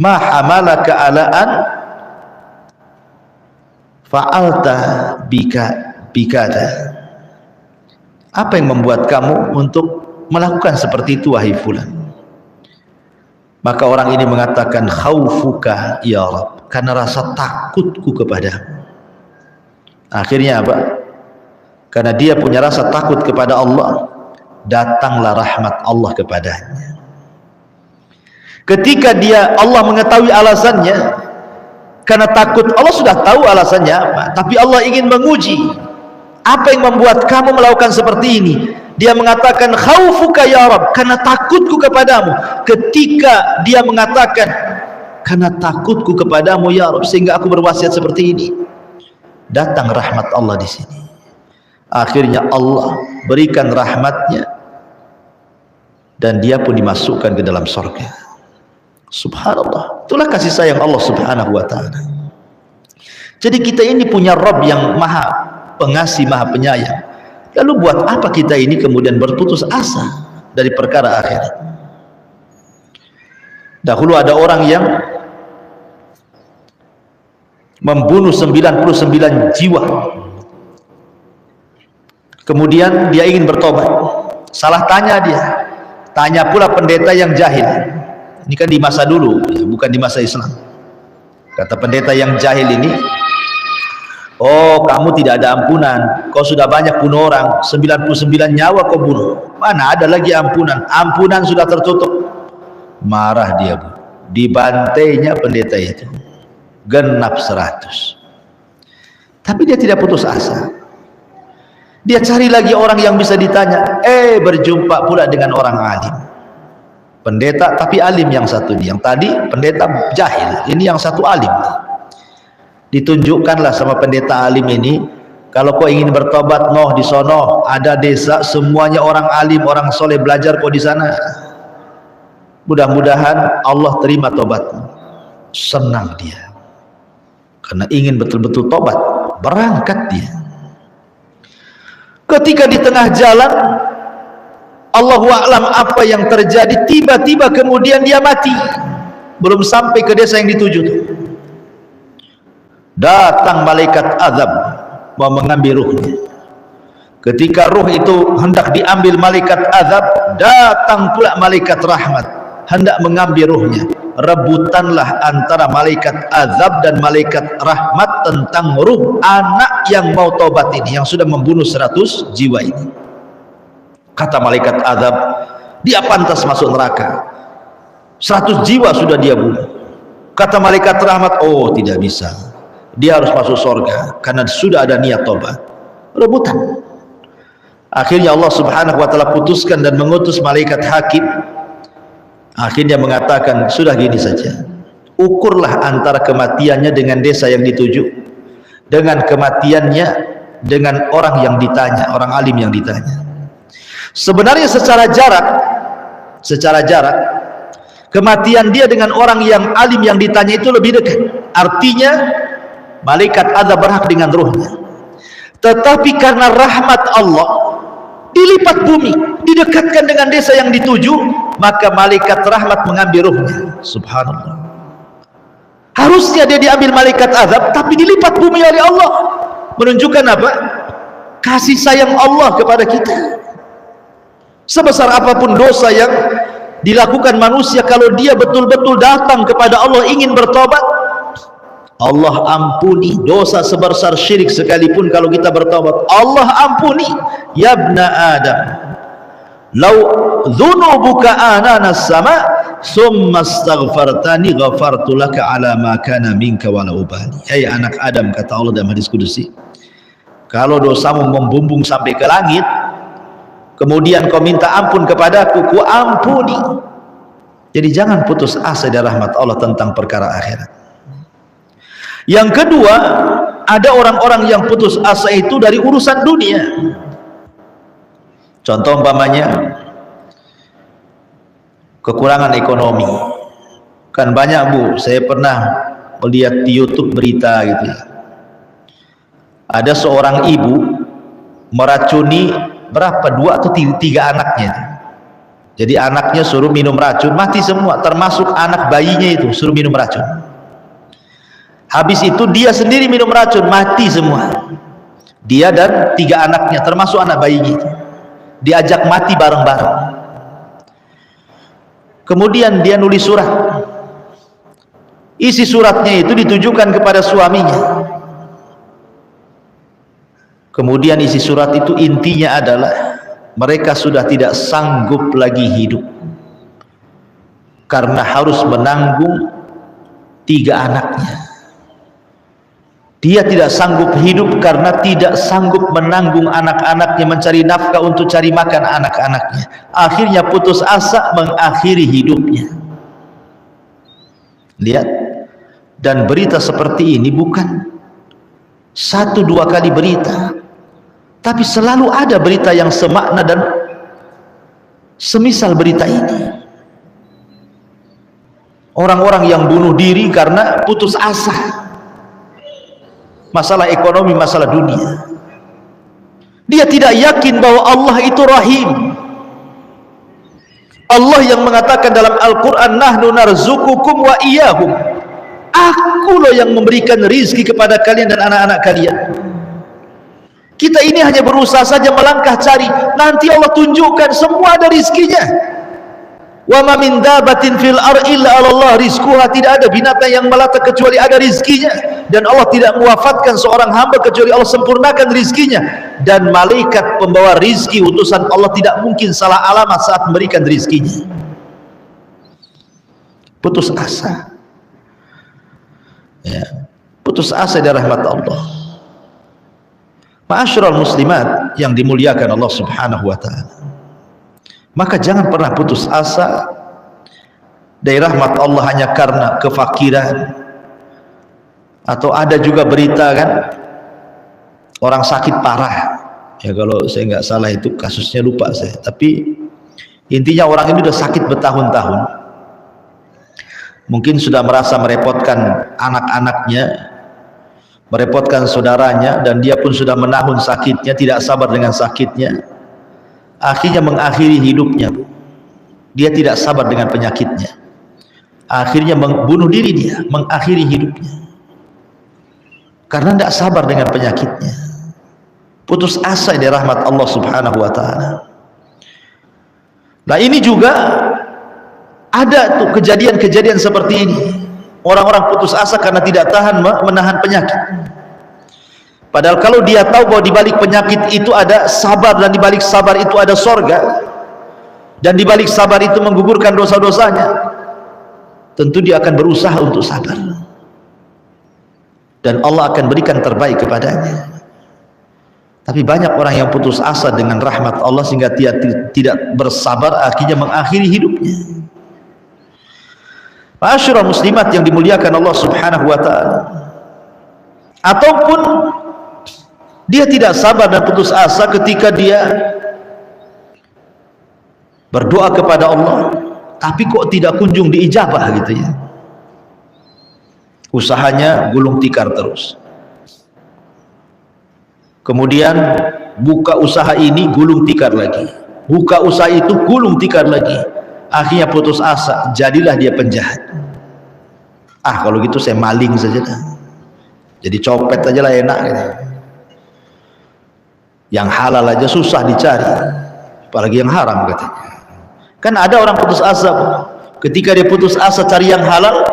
B: Ma hamalaka alaan fa'alta bikada. Apa yang membuat kamu untuk melakukan seperti itu wahai fulan? Maka orang ini mengatakan, khaufuka ya Rabb, karena rasa takutku kepadamu. Akhirnya apa? Karena dia punya rasa takut kepada Allah, datanglah rahmat Allah kepadanya. Ketika Allah mengetahui alasannya, karena takut, Allah sudah tahu alasannya apa, tapi Allah ingin menguji, apa yang membuat kamu melakukan seperti ini? Dia mengatakan, khaufuka ya Rabb, karena takutku kepadamu. Ketika dia mengatakan, karena takutku kepadamu ya Rabb, sehingga aku berwasiat seperti ini, datang rahmat Allah di sini. Akhirnya Allah berikan rahmatnya dan dia pun dimasukkan ke dalam surga. Subhanallah, itulah kasih sayang Allah Subhanahu wa ta'ala. Jadi kita ini punya Rabb yang maha pengasih, maha penyayang. Lalu buat apa kita ini kemudian berputus asa dari perkara akhirat? Dahulu ada orang yang membunuh 99 jiwa, kemudian dia ingin bertobat. Salah tanya dia, tanya pula pendeta yang jahil. Ini kan di masa dulu, bukan di masa Islam. Kata pendeta yang jahil ini, oh, kamu tidak ada ampunan, kau sudah banyak bunuh orang, 99 nyawa kau bunuh, mana ada lagi ampunan? Ampunan sudah tertutup. Marah dia, Bu. Dibantainya pendeta itu genap 100. Tapi dia tidak putus asa. Dia cari lagi orang yang bisa ditanya. Berjumpa pula dengan orang alim, pendeta tapi alim yang satu ini. Yang tadi pendeta jahil, ini yang satu alim. Ditunjukkanlah sama pendeta alim ini, kalau kau ingin bertobat, di sono ada desa semuanya orang alim, orang soleh, belajar kau di sana. Mudah-mudahan Allah terima tobatmu. Senang dia, karena ingin betul-betul tobat. Berangkat dia. Ketika di tengah jalan Allahu a'lam apa yang terjadi, tiba-tiba kemudian dia mati, belum sampai ke desa yang dituju tuh. Datang malaikat azab mau mengambil ruhnya. Ketika ruh itu hendak diambil malaikat azab, datang pula malaikat rahmat hendak mengambil ruhnya. Rebutanlah antara malaikat azab dan malaikat rahmat tentang ruh anak yang mau tobat ini, yang sudah membunuh 100 jiwa ini. Kata malaikat azab, dia pantas masuk neraka, 100 jiwa sudah dia bunuh. Kata malaikat rahmat, oh tidak bisa, dia harus masuk surga karena sudah ada niat tobat. Rebutan. Akhirnya Allah subhanahu wa ta'ala putuskan dan mengutus malaikat hakim. Akhirnya mengatakan, sudah gini saja, ukurlah antara kematiannya dengan desa yang dituju, dengan kematiannya dengan orang yang ditanya, orang alim yang ditanya. Sebenarnya secara jarak kematian dia dengan orang yang alim yang ditanya itu lebih dekat. Artinya malaikat azab berhak dengan ruhnya. Tetapi karena rahmat Allah, dilipat bumi, didekatkan dengan desa yang dituju, maka malaikat rahmat mengambil ruhnya. Subhanallah. Harusnya dia diambil malaikat azab, tapi dilipat bumi oleh Allah. Menunjukkan apa? Kasih sayang Allah kepada kita. Sebesar apapun dosa yang dilakukan manusia, kalau dia betul-betul datang kepada Allah ingin bertobat, Allah ampuni. Dosa sebesar syirik sekalipun kalau kita bertobat, Allah ampuni. Ya ibna Adam, law dhunubuka anana sama summa astaghfartani ghafartu laka ala ma kana minka wala ubali. Hai anak Adam, kata Allah dalam hadis kudusi, kalau dosamu membumbung sampai ke langit, kemudian kau minta ampun kepadaku, ku ampuni. Jadi jangan putus asa dari rahmat Allah tentang perkara akhirat. Yang kedua, ada orang-orang yang putus asa itu dari urusan dunia. Contoh umpamanya kekurangan ekonomi. Kan banyak Bu, saya pernah melihat di YouTube berita gitu ya. Ada seorang ibu meracuni berapa, 2 atau 3 anaknya. Jadi anaknya suruh minum racun, mati semua, termasuk anak bayinya itu suruh minum racun. Habis itu dia sendiri minum racun, mati semua. Dia dan 3 anaknya, termasuk anak bayinya itu, diajak mati bareng-bareng. Kemudian dia nulis surat. Isi suratnya itu ditujukan kepada suaminya. Kemudian isi surat itu intinya adalah mereka sudah tidak sanggup lagi hidup karena harus menanggung 3 anaknya. Dia tidak sanggup hidup karena tidak sanggup menanggung anak-anaknya, mencari nafkah untuk cari makan anak-anaknya. Akhirnya putus asa mengakhiri hidupnya. Lihat, dan berita seperti ini bukan 1-2 kali berita, tapi selalu ada berita yang semakna dan semisal berita ini. Orang-orang yang bunuh diri karena putus asa, masalah ekonomi, masalah dunia. Dia tidak yakin bahwa Allah itu Rahim. Allah yang mengatakan dalam Al-Quran, nahnu narzukukum wa iyahum, aku loh yang memberikan rizki kepada kalian dan anak-anak kalian. Kita ini hanya berusaha saja melangkah cari, nanti Allah tunjukkan semua ada rizkinya. Wa ma min dabatin fil ardi illa 'ala Allah rizquha, tidak ada binatang yang melata kecuali ada rizkinya, dan Allah tidak mewafatkan seorang hamba kecuali Allah sempurnakan rizkinya. Dan malaikat pembawa rizki utusan Allah tidak mungkin salah alamat saat memberikan rizkinya. Putus asa, ya, putus asa dari rahmat Allah. Ma'asyiral muslimat yang dimuliakan Allah subhanahu wa ta'ala, maka jangan pernah putus asa dari rahmat Allah hanya karena kefakiran. Atau ada juga berita kan, orang sakit parah, ya kalau saya nggak salah itu kasusnya, lupa saya, tapi intinya orang ini sudah sakit bertahun-tahun, mungkin sudah merasa merepotkan anak-anaknya, merepotkan saudaranya, dan dia pun sudah menahun sakitnya, tidak sabar dengan sakitnya. akhirnya mengakhiri hidupnya. Dia tidak sabar dengan penyakitnya, akhirnya membunuh diri, dia mengakhiri hidupnya karena tidak sabar dengan penyakitnya, putus asa dari rahmat Allah subhanahu wa ta'ala. Nah ini juga ada tuh kejadian-kejadian seperti ini, orang-orang putus asa karena tidak tahan menahan penyakit. Padahal kalau dia tahu bahwa di balik penyakit itu ada sabar, dan di balik sabar itu ada sorga, dan di balik sabar itu menggugurkan dosa-dosanya, tentu dia akan berusaha untuk sabar, dan Allah akan berikan terbaik kepadanya. Tapi banyak orang yang putus asa dengan rahmat Allah sehingga dia tidak bersabar, akhirnya mengakhiri hidupnya. Ma'asyiral muslimat yang dimuliakan Allah subhanahu wa ta'ala, ataupun dia tidak sabar dan putus asa ketika dia berdoa kepada Allah tapi kok tidak kunjung diijabah gitu ya, usahanya gulung tikar terus, kemudian buka usaha ini gulung tikar lagi, buka usaha itu gulung tikar lagi, akhirnya putus asa, jadilah dia penjahat. Kalau gitu saya maling saja dah, jadi copet aja lah, enak gitu. Yang halal aja susah dicari, apalagi yang haram katanya. Kan ada orang putus asa, ketika dia putus asa cari yang halal,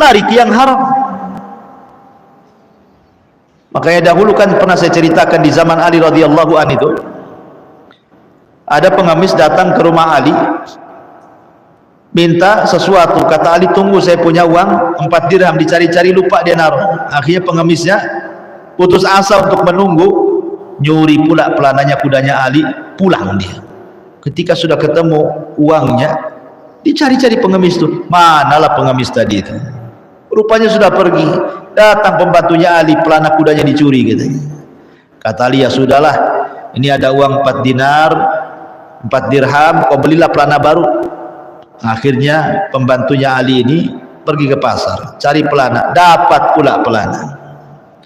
B: lari ke yang haram. Makanya dahulu kan pernah saya ceritakan di zaman Ali radhiyallahu anhu itu, ada pengemis datang ke rumah Ali minta sesuatu. Kata Ali, tunggu, saya punya uang 4 dirham, dicari-cari lupa dia naruh. Akhirnya pengemisnya putus asa untuk menunggu, nyuri pula pelananya kudanya Ali, pulang dia. Ketika sudah ketemu uangnya, dicari-cari pengemis itu, manalah pengemis tadi itu, rupanya sudah pergi. Datang pembantunya Ali, pelana kudanya dicuri gitu. Kata Ali, ya sudahlah, ini ada uang 4 dinar 4 dirham, kau belilah pelana baru. Akhirnya pembantunya Ali ini pergi ke pasar, cari pelana, dapat pula pelana,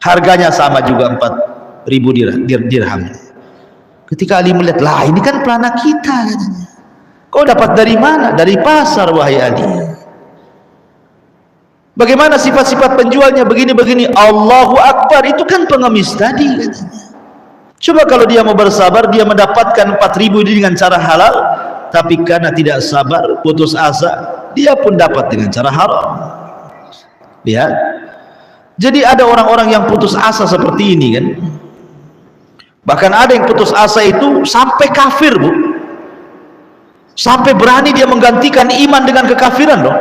B: harganya sama juga 4.000 dirham. Ketika Ali melihat, lah ini kan pelana kita katanya, kau dapat dari mana? Dari pasar wahai Ali. Bagaimana sifat-sifat penjualnya? Begini-begini. Allahu Akbar, itu kan pengemis tadi katanya. Coba kalau dia mau bersabar, dia mendapatkan 4.000 ini dengan cara halal, tapi karena tidak sabar, putus asa, dia pun dapat dengan cara haram. Lihat, jadi ada orang-orang yang putus asa seperti ini kan. Bahkan ada yang putus asa itu sampai kafir, Bu, sampai berani dia menggantikan iman dengan kekafiran dong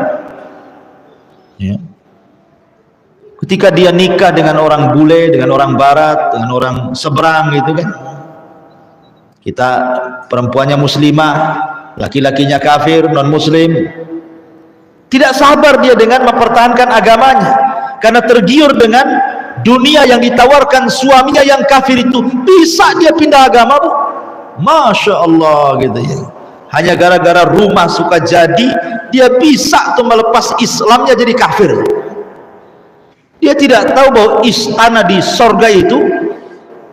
B: ya. Ketika dia nikah dengan orang bule, dengan orang barat, dengan orang seberang gitu kan, kita perempuannya muslimah, laki-lakinya kafir, non muslim, tidak sabar dia dengan mempertahankan agamanya karena tergiur dengan dunia yang ditawarkan suaminya yang kafir itu. Bisa dia pindah agama, Bu, Masya Allah gitu ya. Hanya gara-gara rumah suka jadi, dia bisa tuh melepas Islamnya jadi kafir. Dia tidak tahu bahwa istana di sorga itu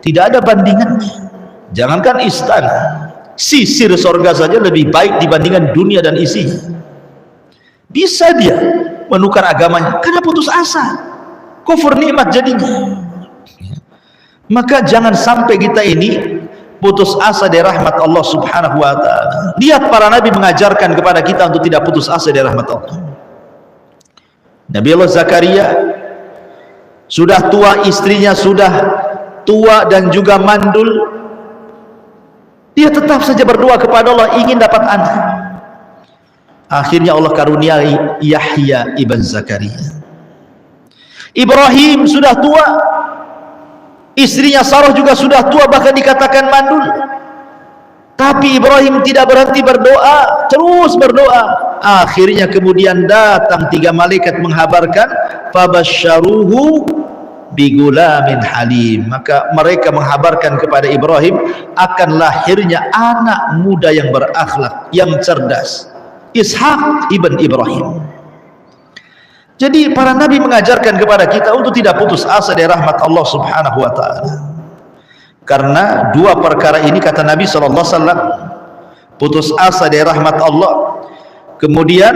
B: tidak ada bandingannya. Jangankan istana, sisir sorga saja lebih baik dibandingkan dunia dan isinya. Bisa dia menukar agamanya karena putus asa, kufur nikmat jadinya. Maka jangan sampai kita ini putus asa dari rahmat Allah subhanahu wa ta'ala. Lihat para nabi mengajarkan kepada kita untuk tidak putus asa dari rahmat Allah. Nabi Allah Zakaria sudah tua, istrinya sudah tua dan juga mandul, dia tetap saja berdoa kepada Allah ingin dapat anak. Akhirnya Allah karuniai Yahya ibn Zakaria. Ibrahim sudah tua, istrinya Sarah juga sudah tua, bahkan dikatakan mandul, tapi Ibrahim tidak berhenti berdoa, terus berdoa. Akhirnya kemudian datang 3 malaikat menghabarkan, fabasyaruhu bigulamin halim, maka mereka menghabarkan kepada Ibrahim akan lahirnya anak muda yang berakhlak, yang cerdas, Ishak ibn Ibrahim. Jadi para nabi mengajarkan kepada kita untuk tidak putus asa dari rahmat Allah subhanahu wa ta'ala, karena 2 perkara ini kata Nabi SAW putus asa dari rahmat Allah, kemudian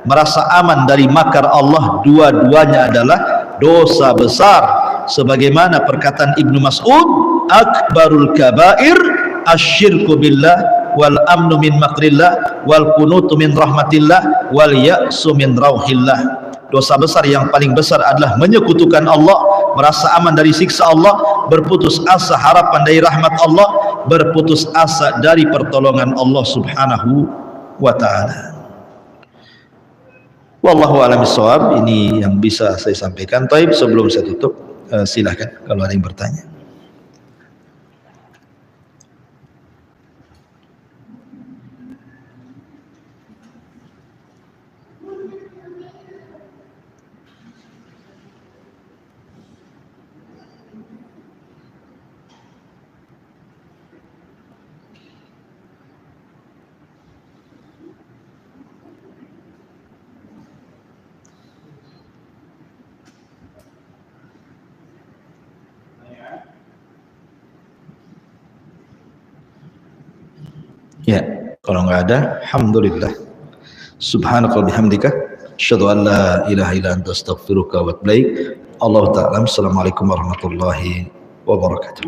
B: merasa aman dari makar Allah, dua-duanya adalah dosa besar. Sebagaimana perkataan Ibnu Mas'ud, akbarul kabair asyirku billah wal amnu min makrillah wal kunutu min rahmatillah wal ya'su min rauhillah. Dosa besar yang paling besar adalah menyekutukan Allah, merasa aman dari siksa Allah, berputus asa harapan dari rahmat Allah, berputus asa dari pertolongan Allah subhanahu wa ta'ala. Wallahu a'lam bishawab. Ini yang bisa saya sampaikan. Taib, sebelum saya tutup, silahkan kalau ada yang bertanya. Ya, kalau nggak ada, alhamdulillah. Subhanaka bihamdika, asyhadu an la ilaha illa anta astaghfiruka wa atubu ilaik. Allahu ta'ala. Assalamualaikum warahmatullahi wabarakatuh.